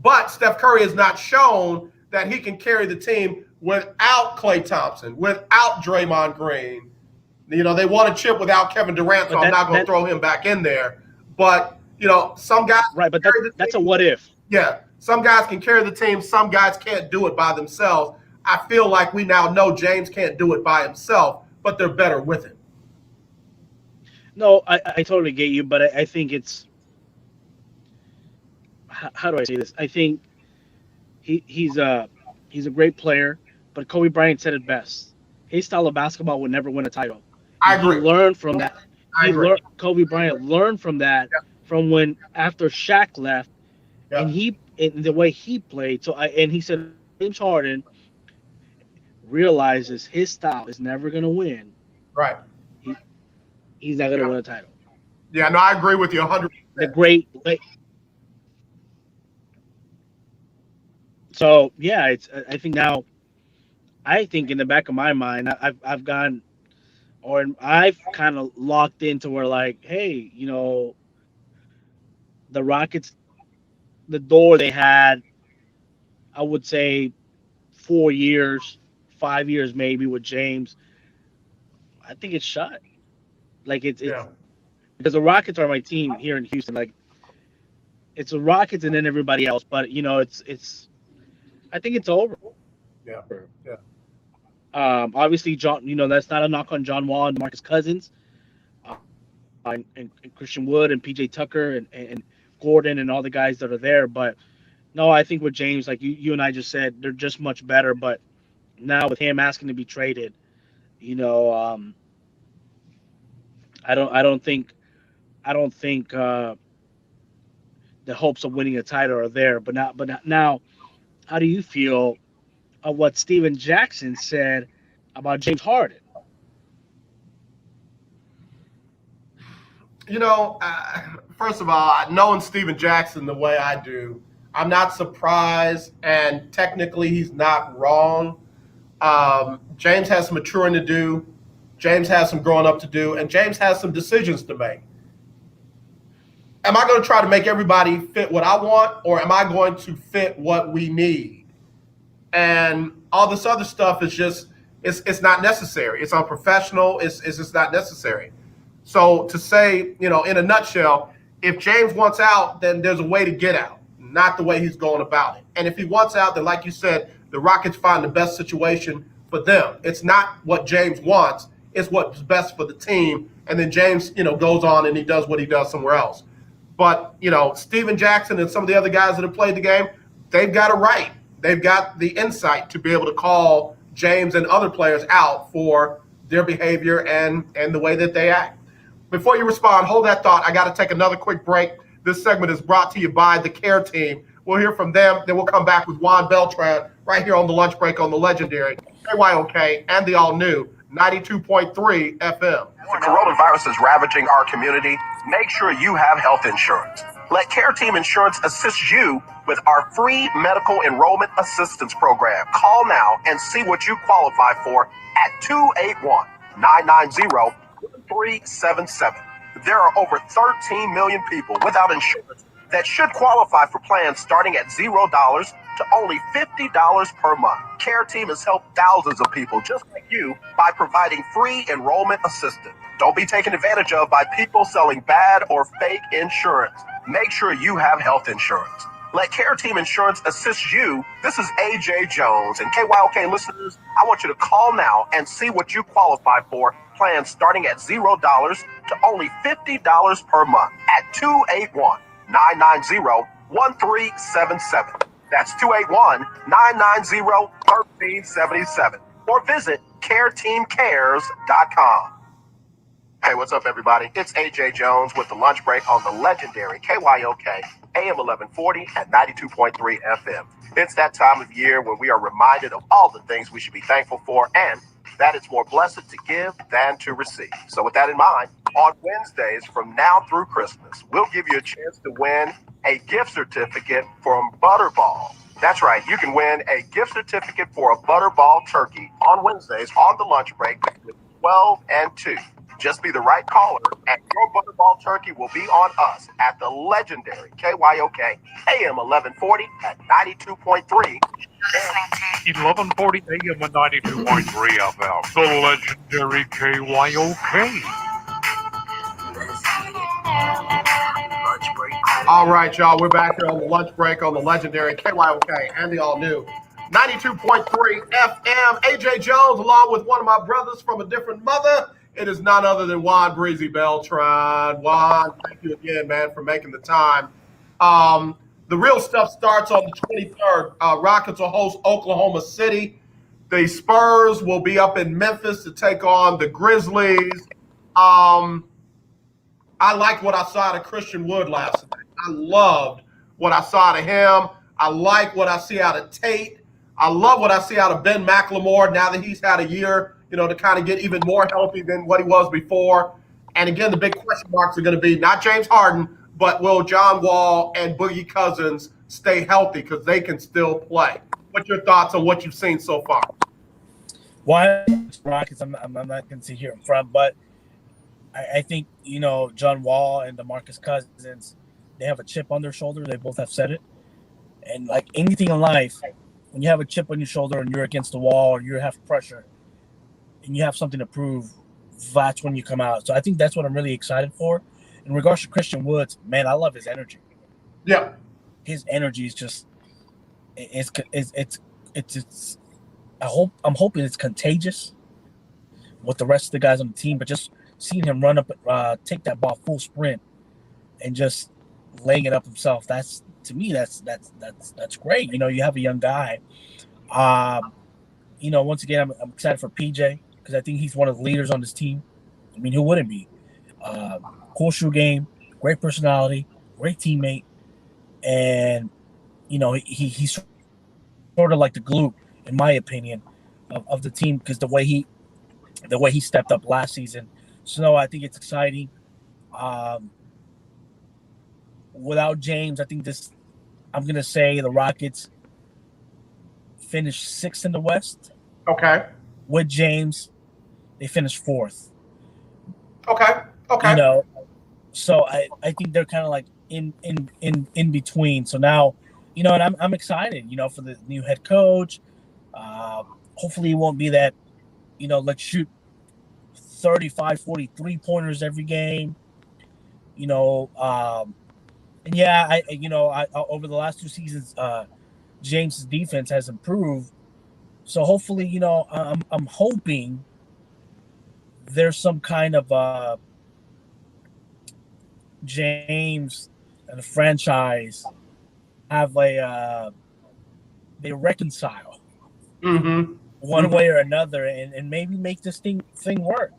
But Steph Curry has not shown that he can carry the team without Klay Thompson, without Draymond Green. They won a chip without Kevin Durant, so I'm not going to throw him back in there. But, some guys... Right, but that's a what if. Yeah, some guys can carry the team. Some guys can't do it by themselves. I feel like we now know James can't do it by himself, but they're better with him. No, I totally get you, but I think it's... How do I say this? I think he's a great player, but Kobe Bryant said it best. His style of basketball would never win a title. I agree. He learned from that. Kobe Bryant learned from that from when after Shaq left, and the way he played. So and he said James Harden realizes his style is never going to win. Right. He's not going to win a title. Yeah, no, I agree with you 100%. The great. So yeah, I think now. I think in the back of my mind, I've gone, or I've kind of locked into where like, hey, the Rockets, the door they had, I would say 4 years, 5 years maybe with James. I think it's shut. Like it's because the Rockets are my team here in Houston. Like it's the Rockets and then everybody else. But it's I think it's over. Yeah. Obviously, John. That's not a knock on John Wall and Marcus Cousins, and Christian Wood and PJ Tucker and Gordon and all the guys that are there. But no, I think with James, like you and I just said, they're just much better. But now with him asking to be traded, I don't think the hopes of winning a title are there. But now, how do you feel of what Steven Jackson said about James Harden? First of all, knowing Steven Jackson the way I do, I'm not surprised, and technically he's not wrong. James has some maturing to do. James has some growing up to do, and James has some decisions to make. Am I going to try to make everybody fit what I want, or am I going to fit what we need? And all this other stuff is just, it's not necessary. It's unprofessional. It's just not necessary. So to say, in a nutshell, if James wants out, then there's a way to get out, not the way he's going about it. And if he wants out, then like you said, the Rockets find the best situation for them. It's not what James wants. It's what's best for the team. And then James, goes on and he does what he does somewhere else. But, Steven Jackson and some of the other guys that have played the game, they've got a right. They've got the insight to be able to call James and other players out for their behavior and the way that they act. Before you respond, hold that thought. I got to take another quick break. This segment is brought to you by the Care Team. We'll hear from them. Then we'll come back with Juan Beltran right here on the lunch break on the legendary KYOK and the all-new 92.3 FM. As the coronavirus is ravaging our community, make sure you have health insurance. Let Care Team Insurance assist you with our free medical enrollment assistance program. Call now and see what you qualify for at 281-990-1377. There are over 13 million people without insurance that should qualify for plans starting at $0 to only $50 per month. Care Team has helped thousands of people just like you by providing free enrollment assistance. Don't be taken advantage of by people selling bad or fake insurance. Make sure you have health insurance. Let Care Team Insurance assist you. This is AJ Jones, and KYOK listeners, I want you to call now and see what you qualify for. Plans starting at $0 to only $50 per month at 281-990-1377. That's 281-990-1377. Or visit careteamcares.com. Hey, what's up, everybody? It's AJ Jones with the lunch break on the legendary KYOK AM 1140 and 92.3 FM. It's that time of year when we are reminded of all the things we should be thankful for, and that it's more blessed to give than to receive. So with that in mind, on Wednesdays from now through Christmas, we'll give you a chance to win a gift certificate from Butterball. That's right, you can win a gift certificate for a Butterball turkey on Wednesdays on the lunch break between 12 and 2. Just be the right caller, and your Butterball turkey will be on us at the legendary KYOK AM 1140 at 92.3. Listening to 1140 AM and 92.3 FM. The legendary KYOK. All right, y'all. We're back here on the lunch break on the legendary KYOK and the all-new 92.3 FM. AJ Jones, along with one of my brothers from a different mother. It is none other than Juan Breezy Beltran. Juan, thank you again, man, for making the time. The real stuff starts on the 23rd. Rockets will host Oklahoma City. The Spurs will be up in Memphis to take on the Grizzlies. I liked what I saw out of Christian Wood last night. I loved what I saw out of him. I like what I see out of Tate. I love what I see out of Ben McLemore now that he's had a year, to kind of get even more healthy than what he was before. And again, the big question marks are going to be not James Harden, but will John Wall and Boogie Cousins stay healthy because they can still play? What's your thoughts on what you've seen so far? Why Rockets? I'm not going to sit here in front, but I think, John Wall and DeMarcus Cousins, they have a chip on their shoulder. They both have said it. And like anything in life, when you have a chip on your shoulder and you're against the wall or you have pressure and you have something to prove, that's when you come out. So I think that's what I'm really excited for. In regards to Christian Woods, man, I love his energy. Yeah. His energy is just it's I'm hoping it's contagious with the rest of the guys on the team, but just seeing him run up, take that ball full sprint and just laying it up himself, that's to me that's great. You have a young guy. Once again, I'm excited for PJ because I think he's one of the leaders on this team. I mean, who wouldn't be? Cool shoe game, great personality, great teammate, and he's sort of like the glue, in my opinion, of the team because the way he stepped up last season. So no, I think it's exciting. Without James, I think I'm gonna say the Rockets finished 6th in the West. Okay. With James, they finished 4th. Okay. So I think they're kind of like in between. So now, and I'm excited, for the new head coach. Hopefully it won't be that, let's shoot 35, 40 3-pointers every game. And yeah, I over the last 2 seasons, James's defense has improved. So hopefully, I'm hoping there's some kind of James and the franchise have they reconcile one way or another, and maybe make this thing work.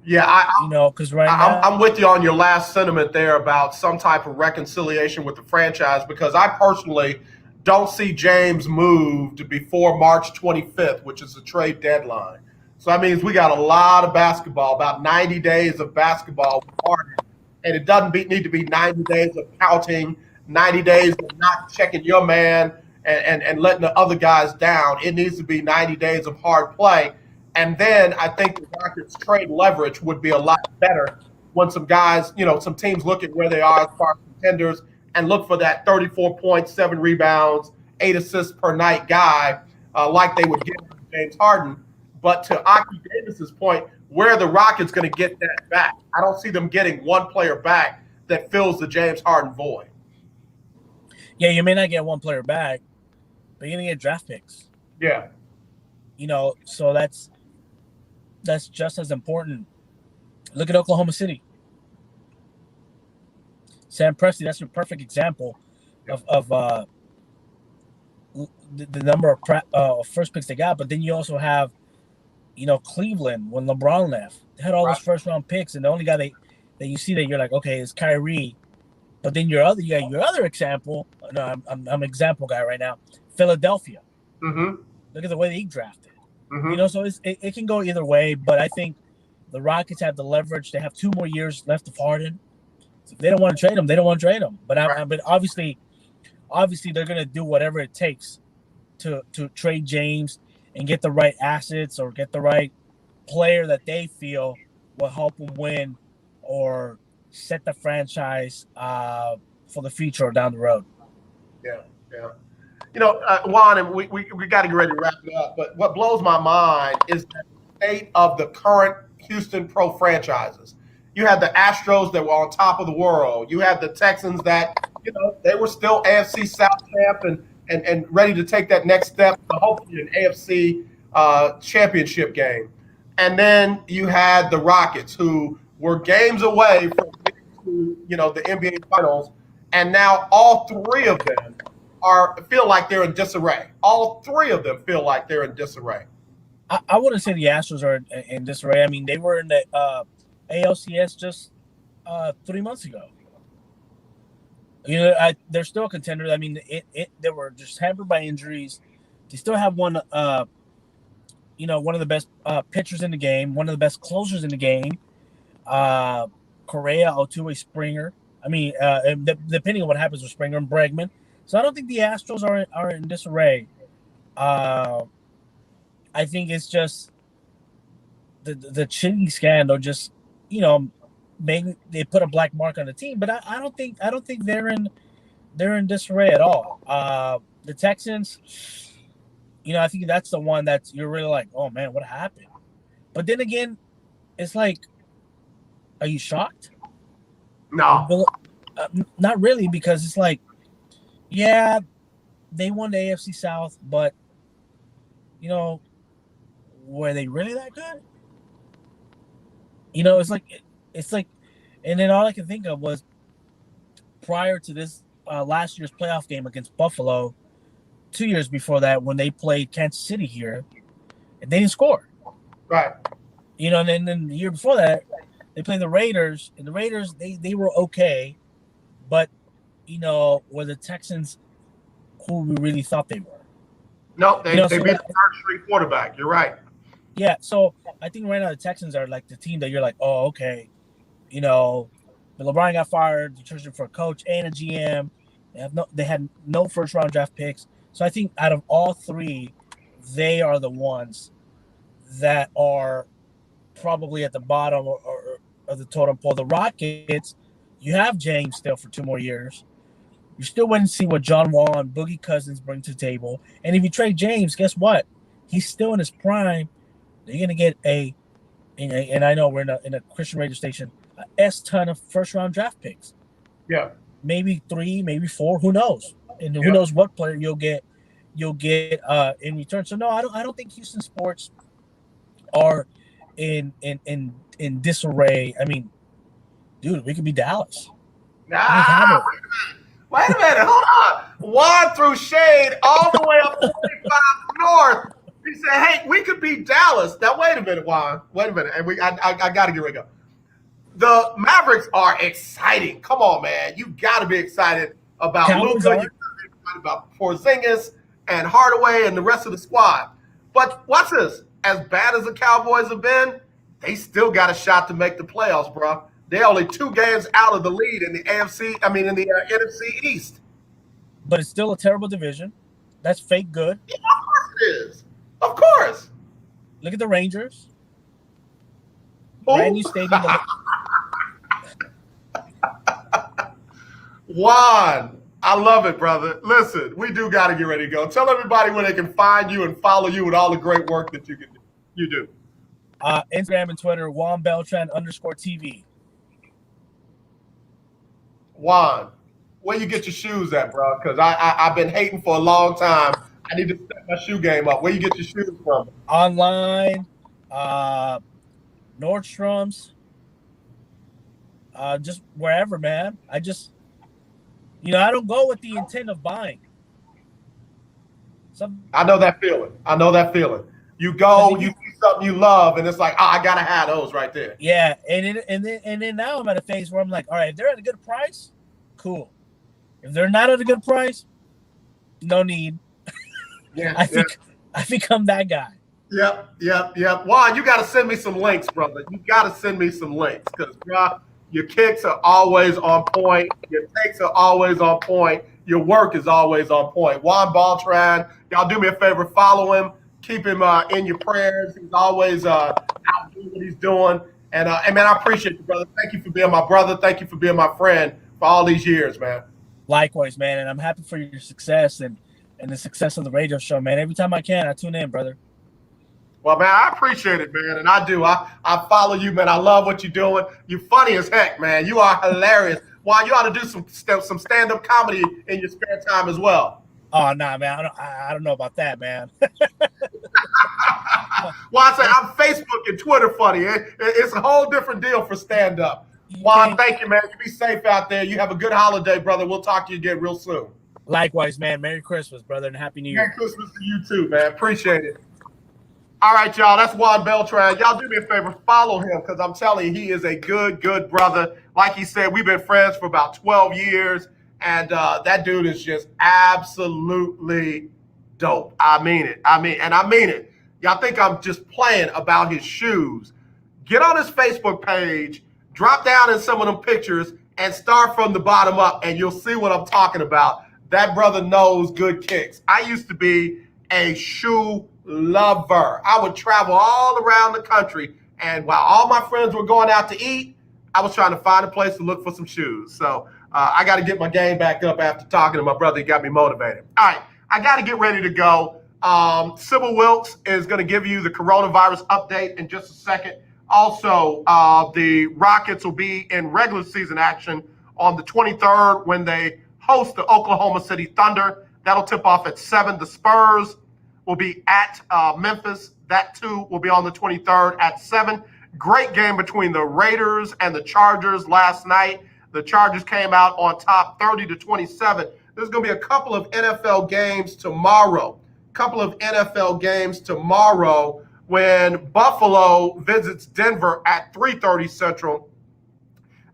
Yeah, because right now I'm with you on your last sentiment there about some type of reconciliation with the franchise, because I personally don't see James moved before March 25th, which is the trade deadline. So that means we got a lot of basketball, about 90 days of basketball with Harden. And it doesn't need to be 90 days of counting, 90 days of not checking your man and letting the other guys down. It needs to be 90 days of hard play. And then I think the Rockets' trade leverage would be a lot better when some guys, some teams look at where they are as far as contenders and look for that 34 points, 7 rebounds, 8 assists per night guy, like they would get from James Harden. But to Aki Davis's point, where are the Rockets going to get that back? I don't see them getting one player back that fills the James Harden void. Yeah, you may not get one player back, but you're going to get draft picks. Yeah. So that's just as important. Look at Oklahoma City. Sam Presti, that's a perfect example of the number of first picks they got. But then you also have, Cleveland when LeBron left. They had all those first round picks, and the only guy that you see that you're like, okay, is Kyrie. But then you got your other example. No, I'm example guy right now. Philadelphia. Mm-hmm. Look at the way they drafted. Mm-hmm. So it can go either way. But I think the Rockets have the leverage. They have 2 more years left of Harden. So if they don't want to trade him, they don't want to trade him. But but obviously they're going to do whatever it takes to trade James and get the right assets or get the right player that they feel will help them win or set the franchise for the future or down the road. Yeah. Juan, and we got to get ready to wrap it up. But what blows my mind is the state of the current Houston Pro franchises. You had the Astros that were on top of the world. You had the Texans that, they were still AFC South champ and ready to take that next step to hopefully an AFC championship game. And then you had the Rockets, who were games away from getting to, the NBA Finals. And now all 3 of them feel like they're in disarray. All 3 of them feel like they're in disarray. I wouldn't say the Astros are in disarray. I mean, they were in the ALCS just 3 months ago. They're still a contender. I mean, they were just hampered by injuries. They still have one of the best pitchers in the game, one of the best closers in the game. Correa, Altuve, Springer. I mean, depending on what happens with Springer and Bregman. So I don't think the Astros are in disarray. I think it's just the cheating scandal. Just maybe they put a black mark on the team, but I don't think they're in disarray at all. The Texans, I think that's the one that you're really like, oh man, what happened? But then again, it's like, are you shocked? No, not really, because it's like, yeah, they won the AFC South, but were they really that good? It's like, and then all I can think of was prior to this last year's playoff game against Buffalo, 2 years before that when they played Kansas City here, and they didn't score. Right. And then the year before that, they played the Raiders, and the Raiders they were okay, but were the Texans who we really thought they were? No, they beat the third-string quarterback. You're right. Yeah, so I think right now the Texans are like the team that you're like, oh, okay, but LeBron got fired. They're searching for a coach and a GM. They had no first-round draft picks. So I think out of all 3, they are the ones that are probably at the bottom or of the totem pole. The Rockets, you have James still for 2 more years. You're still waiting to see what John Wall and Boogie Cousins bring to the table. And if you trade James, guess what? He's still in his prime. You're going to get and I know we're in a Christian radio station, a S-ton of first-round draft picks. Yeah. Maybe 3, maybe 4, who knows? And who knows what player you'll get you'll get in return. So no, I don't think Houston sports are in disarray. I mean, dude, we could be Dallas. Nah, wait a minute, hold on. Juan threw shade all the way up 45 north. He said, "Hey, we could beat Dallas." Now, wait a minute, Juan. Wait a minute, and I got to get ready to go. The Mavericks are exciting. Come on, man. You got to be excited about Luka. You got to be excited about Porzingis and Hardaway and the rest of the squad. But watch this. As bad as the Cowboys have been, they still got a shot to make the playoffs, bro. They're only 2 games out of the lead in the NFC East. But it's still a terrible division. That's fake good. Yeah, of course it is. Of course. Look at the Rangers. Brand new stadium. Juan, I love it, brother. Listen, we do got to get ready to go. Tell everybody where they can find you and follow you and all the great work that you do. Instagram and Twitter, Juan Beltran _TV. Juan, where you get your shoes at, bro? Because I've been hating for a long time. I need to step my shoe game up. Where you get your shoes from? Online, Nordstrom's, just wherever, man. I just, I don't go with the intent of buying. I know that feeling. You go, you see something you love, and it's like, I gotta have those right there. Yeah, and then now I'm at a phase where I'm like, all right, if they're at a good price, cool. If they're not at a good price, no need. Yeah, I become that guy. Yep. Juan, you got to send me some links, brother. You got to send me some links because, bro, your kicks are always on point. Your takes are always on point. Your work is always on point. Juan Beltran, y'all do me a favor, follow him. Keep him in your prayers. He's always out doing what he's doing. And man, I appreciate you, brother. Thank you for being my brother. Thank you for being my friend for all these years, man. Likewise, man. And I'm happy for your success and the success of the radio show, man. Every time I can, I tune in, brother. Well, man, I appreciate it, man. And I do. I follow you, man. I love what you're doing. You're funny as heck, man. You are hilarious. Why, you ought to do some stand-up comedy in your spare time as well. Oh, nah, man. I don't know about that, man. Well, I say I'm Facebook and Twitter funny. It's a whole different deal for stand-up. Juan, thank you, man. You be safe out there. You have a good holiday, brother. We'll talk to you again real soon. Likewise, man. Merry Christmas, brother, and Happy New Year. Merry Christmas to you too, man. Appreciate it. All right, y'all. That's Juan Beltran. Y'all do me a favor. Follow him because I'm telling you, he is a good brother. Like he said, we've been friends for about 12 years, and that dude is just absolutely dope. I mean it. Y'all think I'm just playing about his shoes. Get on his Facebook page, drop down in some of them pictures, and start from the bottom up, and you'll see what I'm talking about. That brother knows good kicks. I used to be a shoe lover. I would travel all around the country, and while all my friends were going out to eat, I was trying to find a place to look for some shoes. So I got to get my game back up after talking to my brother. He got me motivated. All right, I got to get ready to go. Sybil Wilkes is going to give you the coronavirus update in just a second. Also, the Rockets will be in regular season action on the 23rd when they host the Oklahoma City Thunder. That'll tip off at 7. The Spurs will be at Memphis. That too will be on the 23rd at 7. Great game between the Raiders and the Chargers last night. The Chargers came out on top 30-27. There's going to be a couple of NFL games tomorrow. When Buffalo visits Denver at 3:30 Central,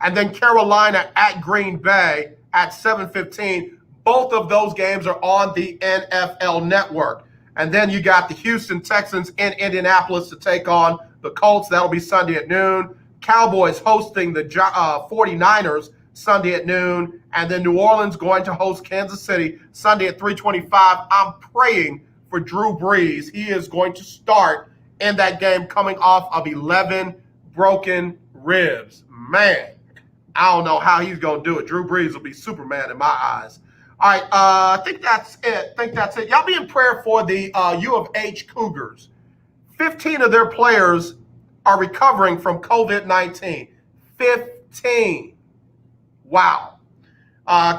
and then Carolina at Green Bay at 7:15. Both of those games are on the NFL Network. And then you got the Houston Texans in Indianapolis to take on the Colts. That'll be Sunday at noon. Cowboys hosting the 49ers Sunday at noon. And then New Orleans going to host Kansas City Sunday at 3:25. I'm praying for Drew Brees. He is going to start in that game coming off of 11 broken ribs. Man, I don't know how he's going to do it. Drew Brees will be Superman in my eyes. All right, I think that's it. Y'all be in prayer for the U of H Cougars. 15 of their players are recovering from COVID-19. 15. Wow.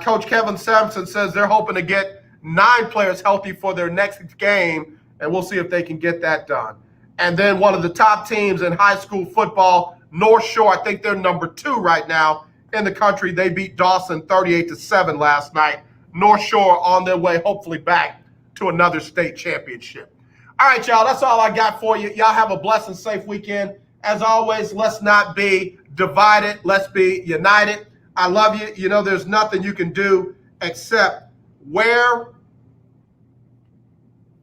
Coach Kevin Sampson says they're hoping to get 9 players healthy for their next game, and we'll see if they can get that done. And then one of the top teams in high school football, North Shore, I think they're number 2 right now in the country. They beat Dawson 38-7 last night. North Shore on their way, hopefully back to another state championship. All right, y'all, that's all I got for you. Y'all have a blessed and safe weekend. As always, let's not be divided. Let's be united. I love you. You know, there's nothing you can do except wear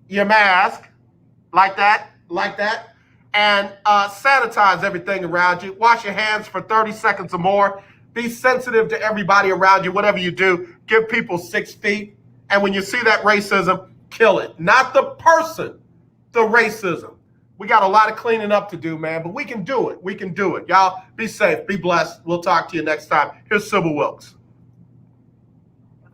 your mask like that, and sanitize everything around you. Wash your hands for 30 seconds or more. Be sensitive to everybody around you. Whatever you do, give people 6 feet. And when you see that racism, kill it. Not the person, the racism. We got a lot of cleaning up to do, man, but we can do it. We can do it. Y'all be safe. Be blessed. We'll talk to you next time. Here's Sybil Wilkes.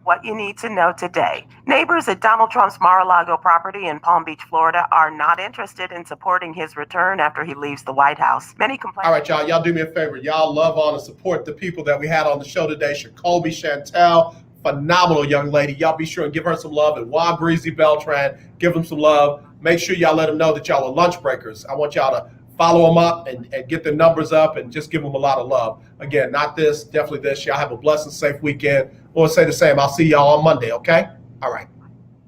What you need to know today. Neighbors at Donald Trump's Mar-a-Lago property in Palm Beach, Florida are not interested in supporting his return after he leaves the White House. Many complain. All right, y'all. Y'all do me a favor. Y'all love on and support the people that we had on the show today. Shacolby Shentell, phenomenal young lady. Y'all be sure and give her some love. And Juan Beltran, give them some love. Make sure y'all let them know that y'all are lunch breakers. I want y'all to follow them up and get their numbers up and just give them a lot of love. Again, not this, definitely this. Y'all have a blessed and safe weekend. I want to say the same. I'll see y'all on Monday, okay? All right.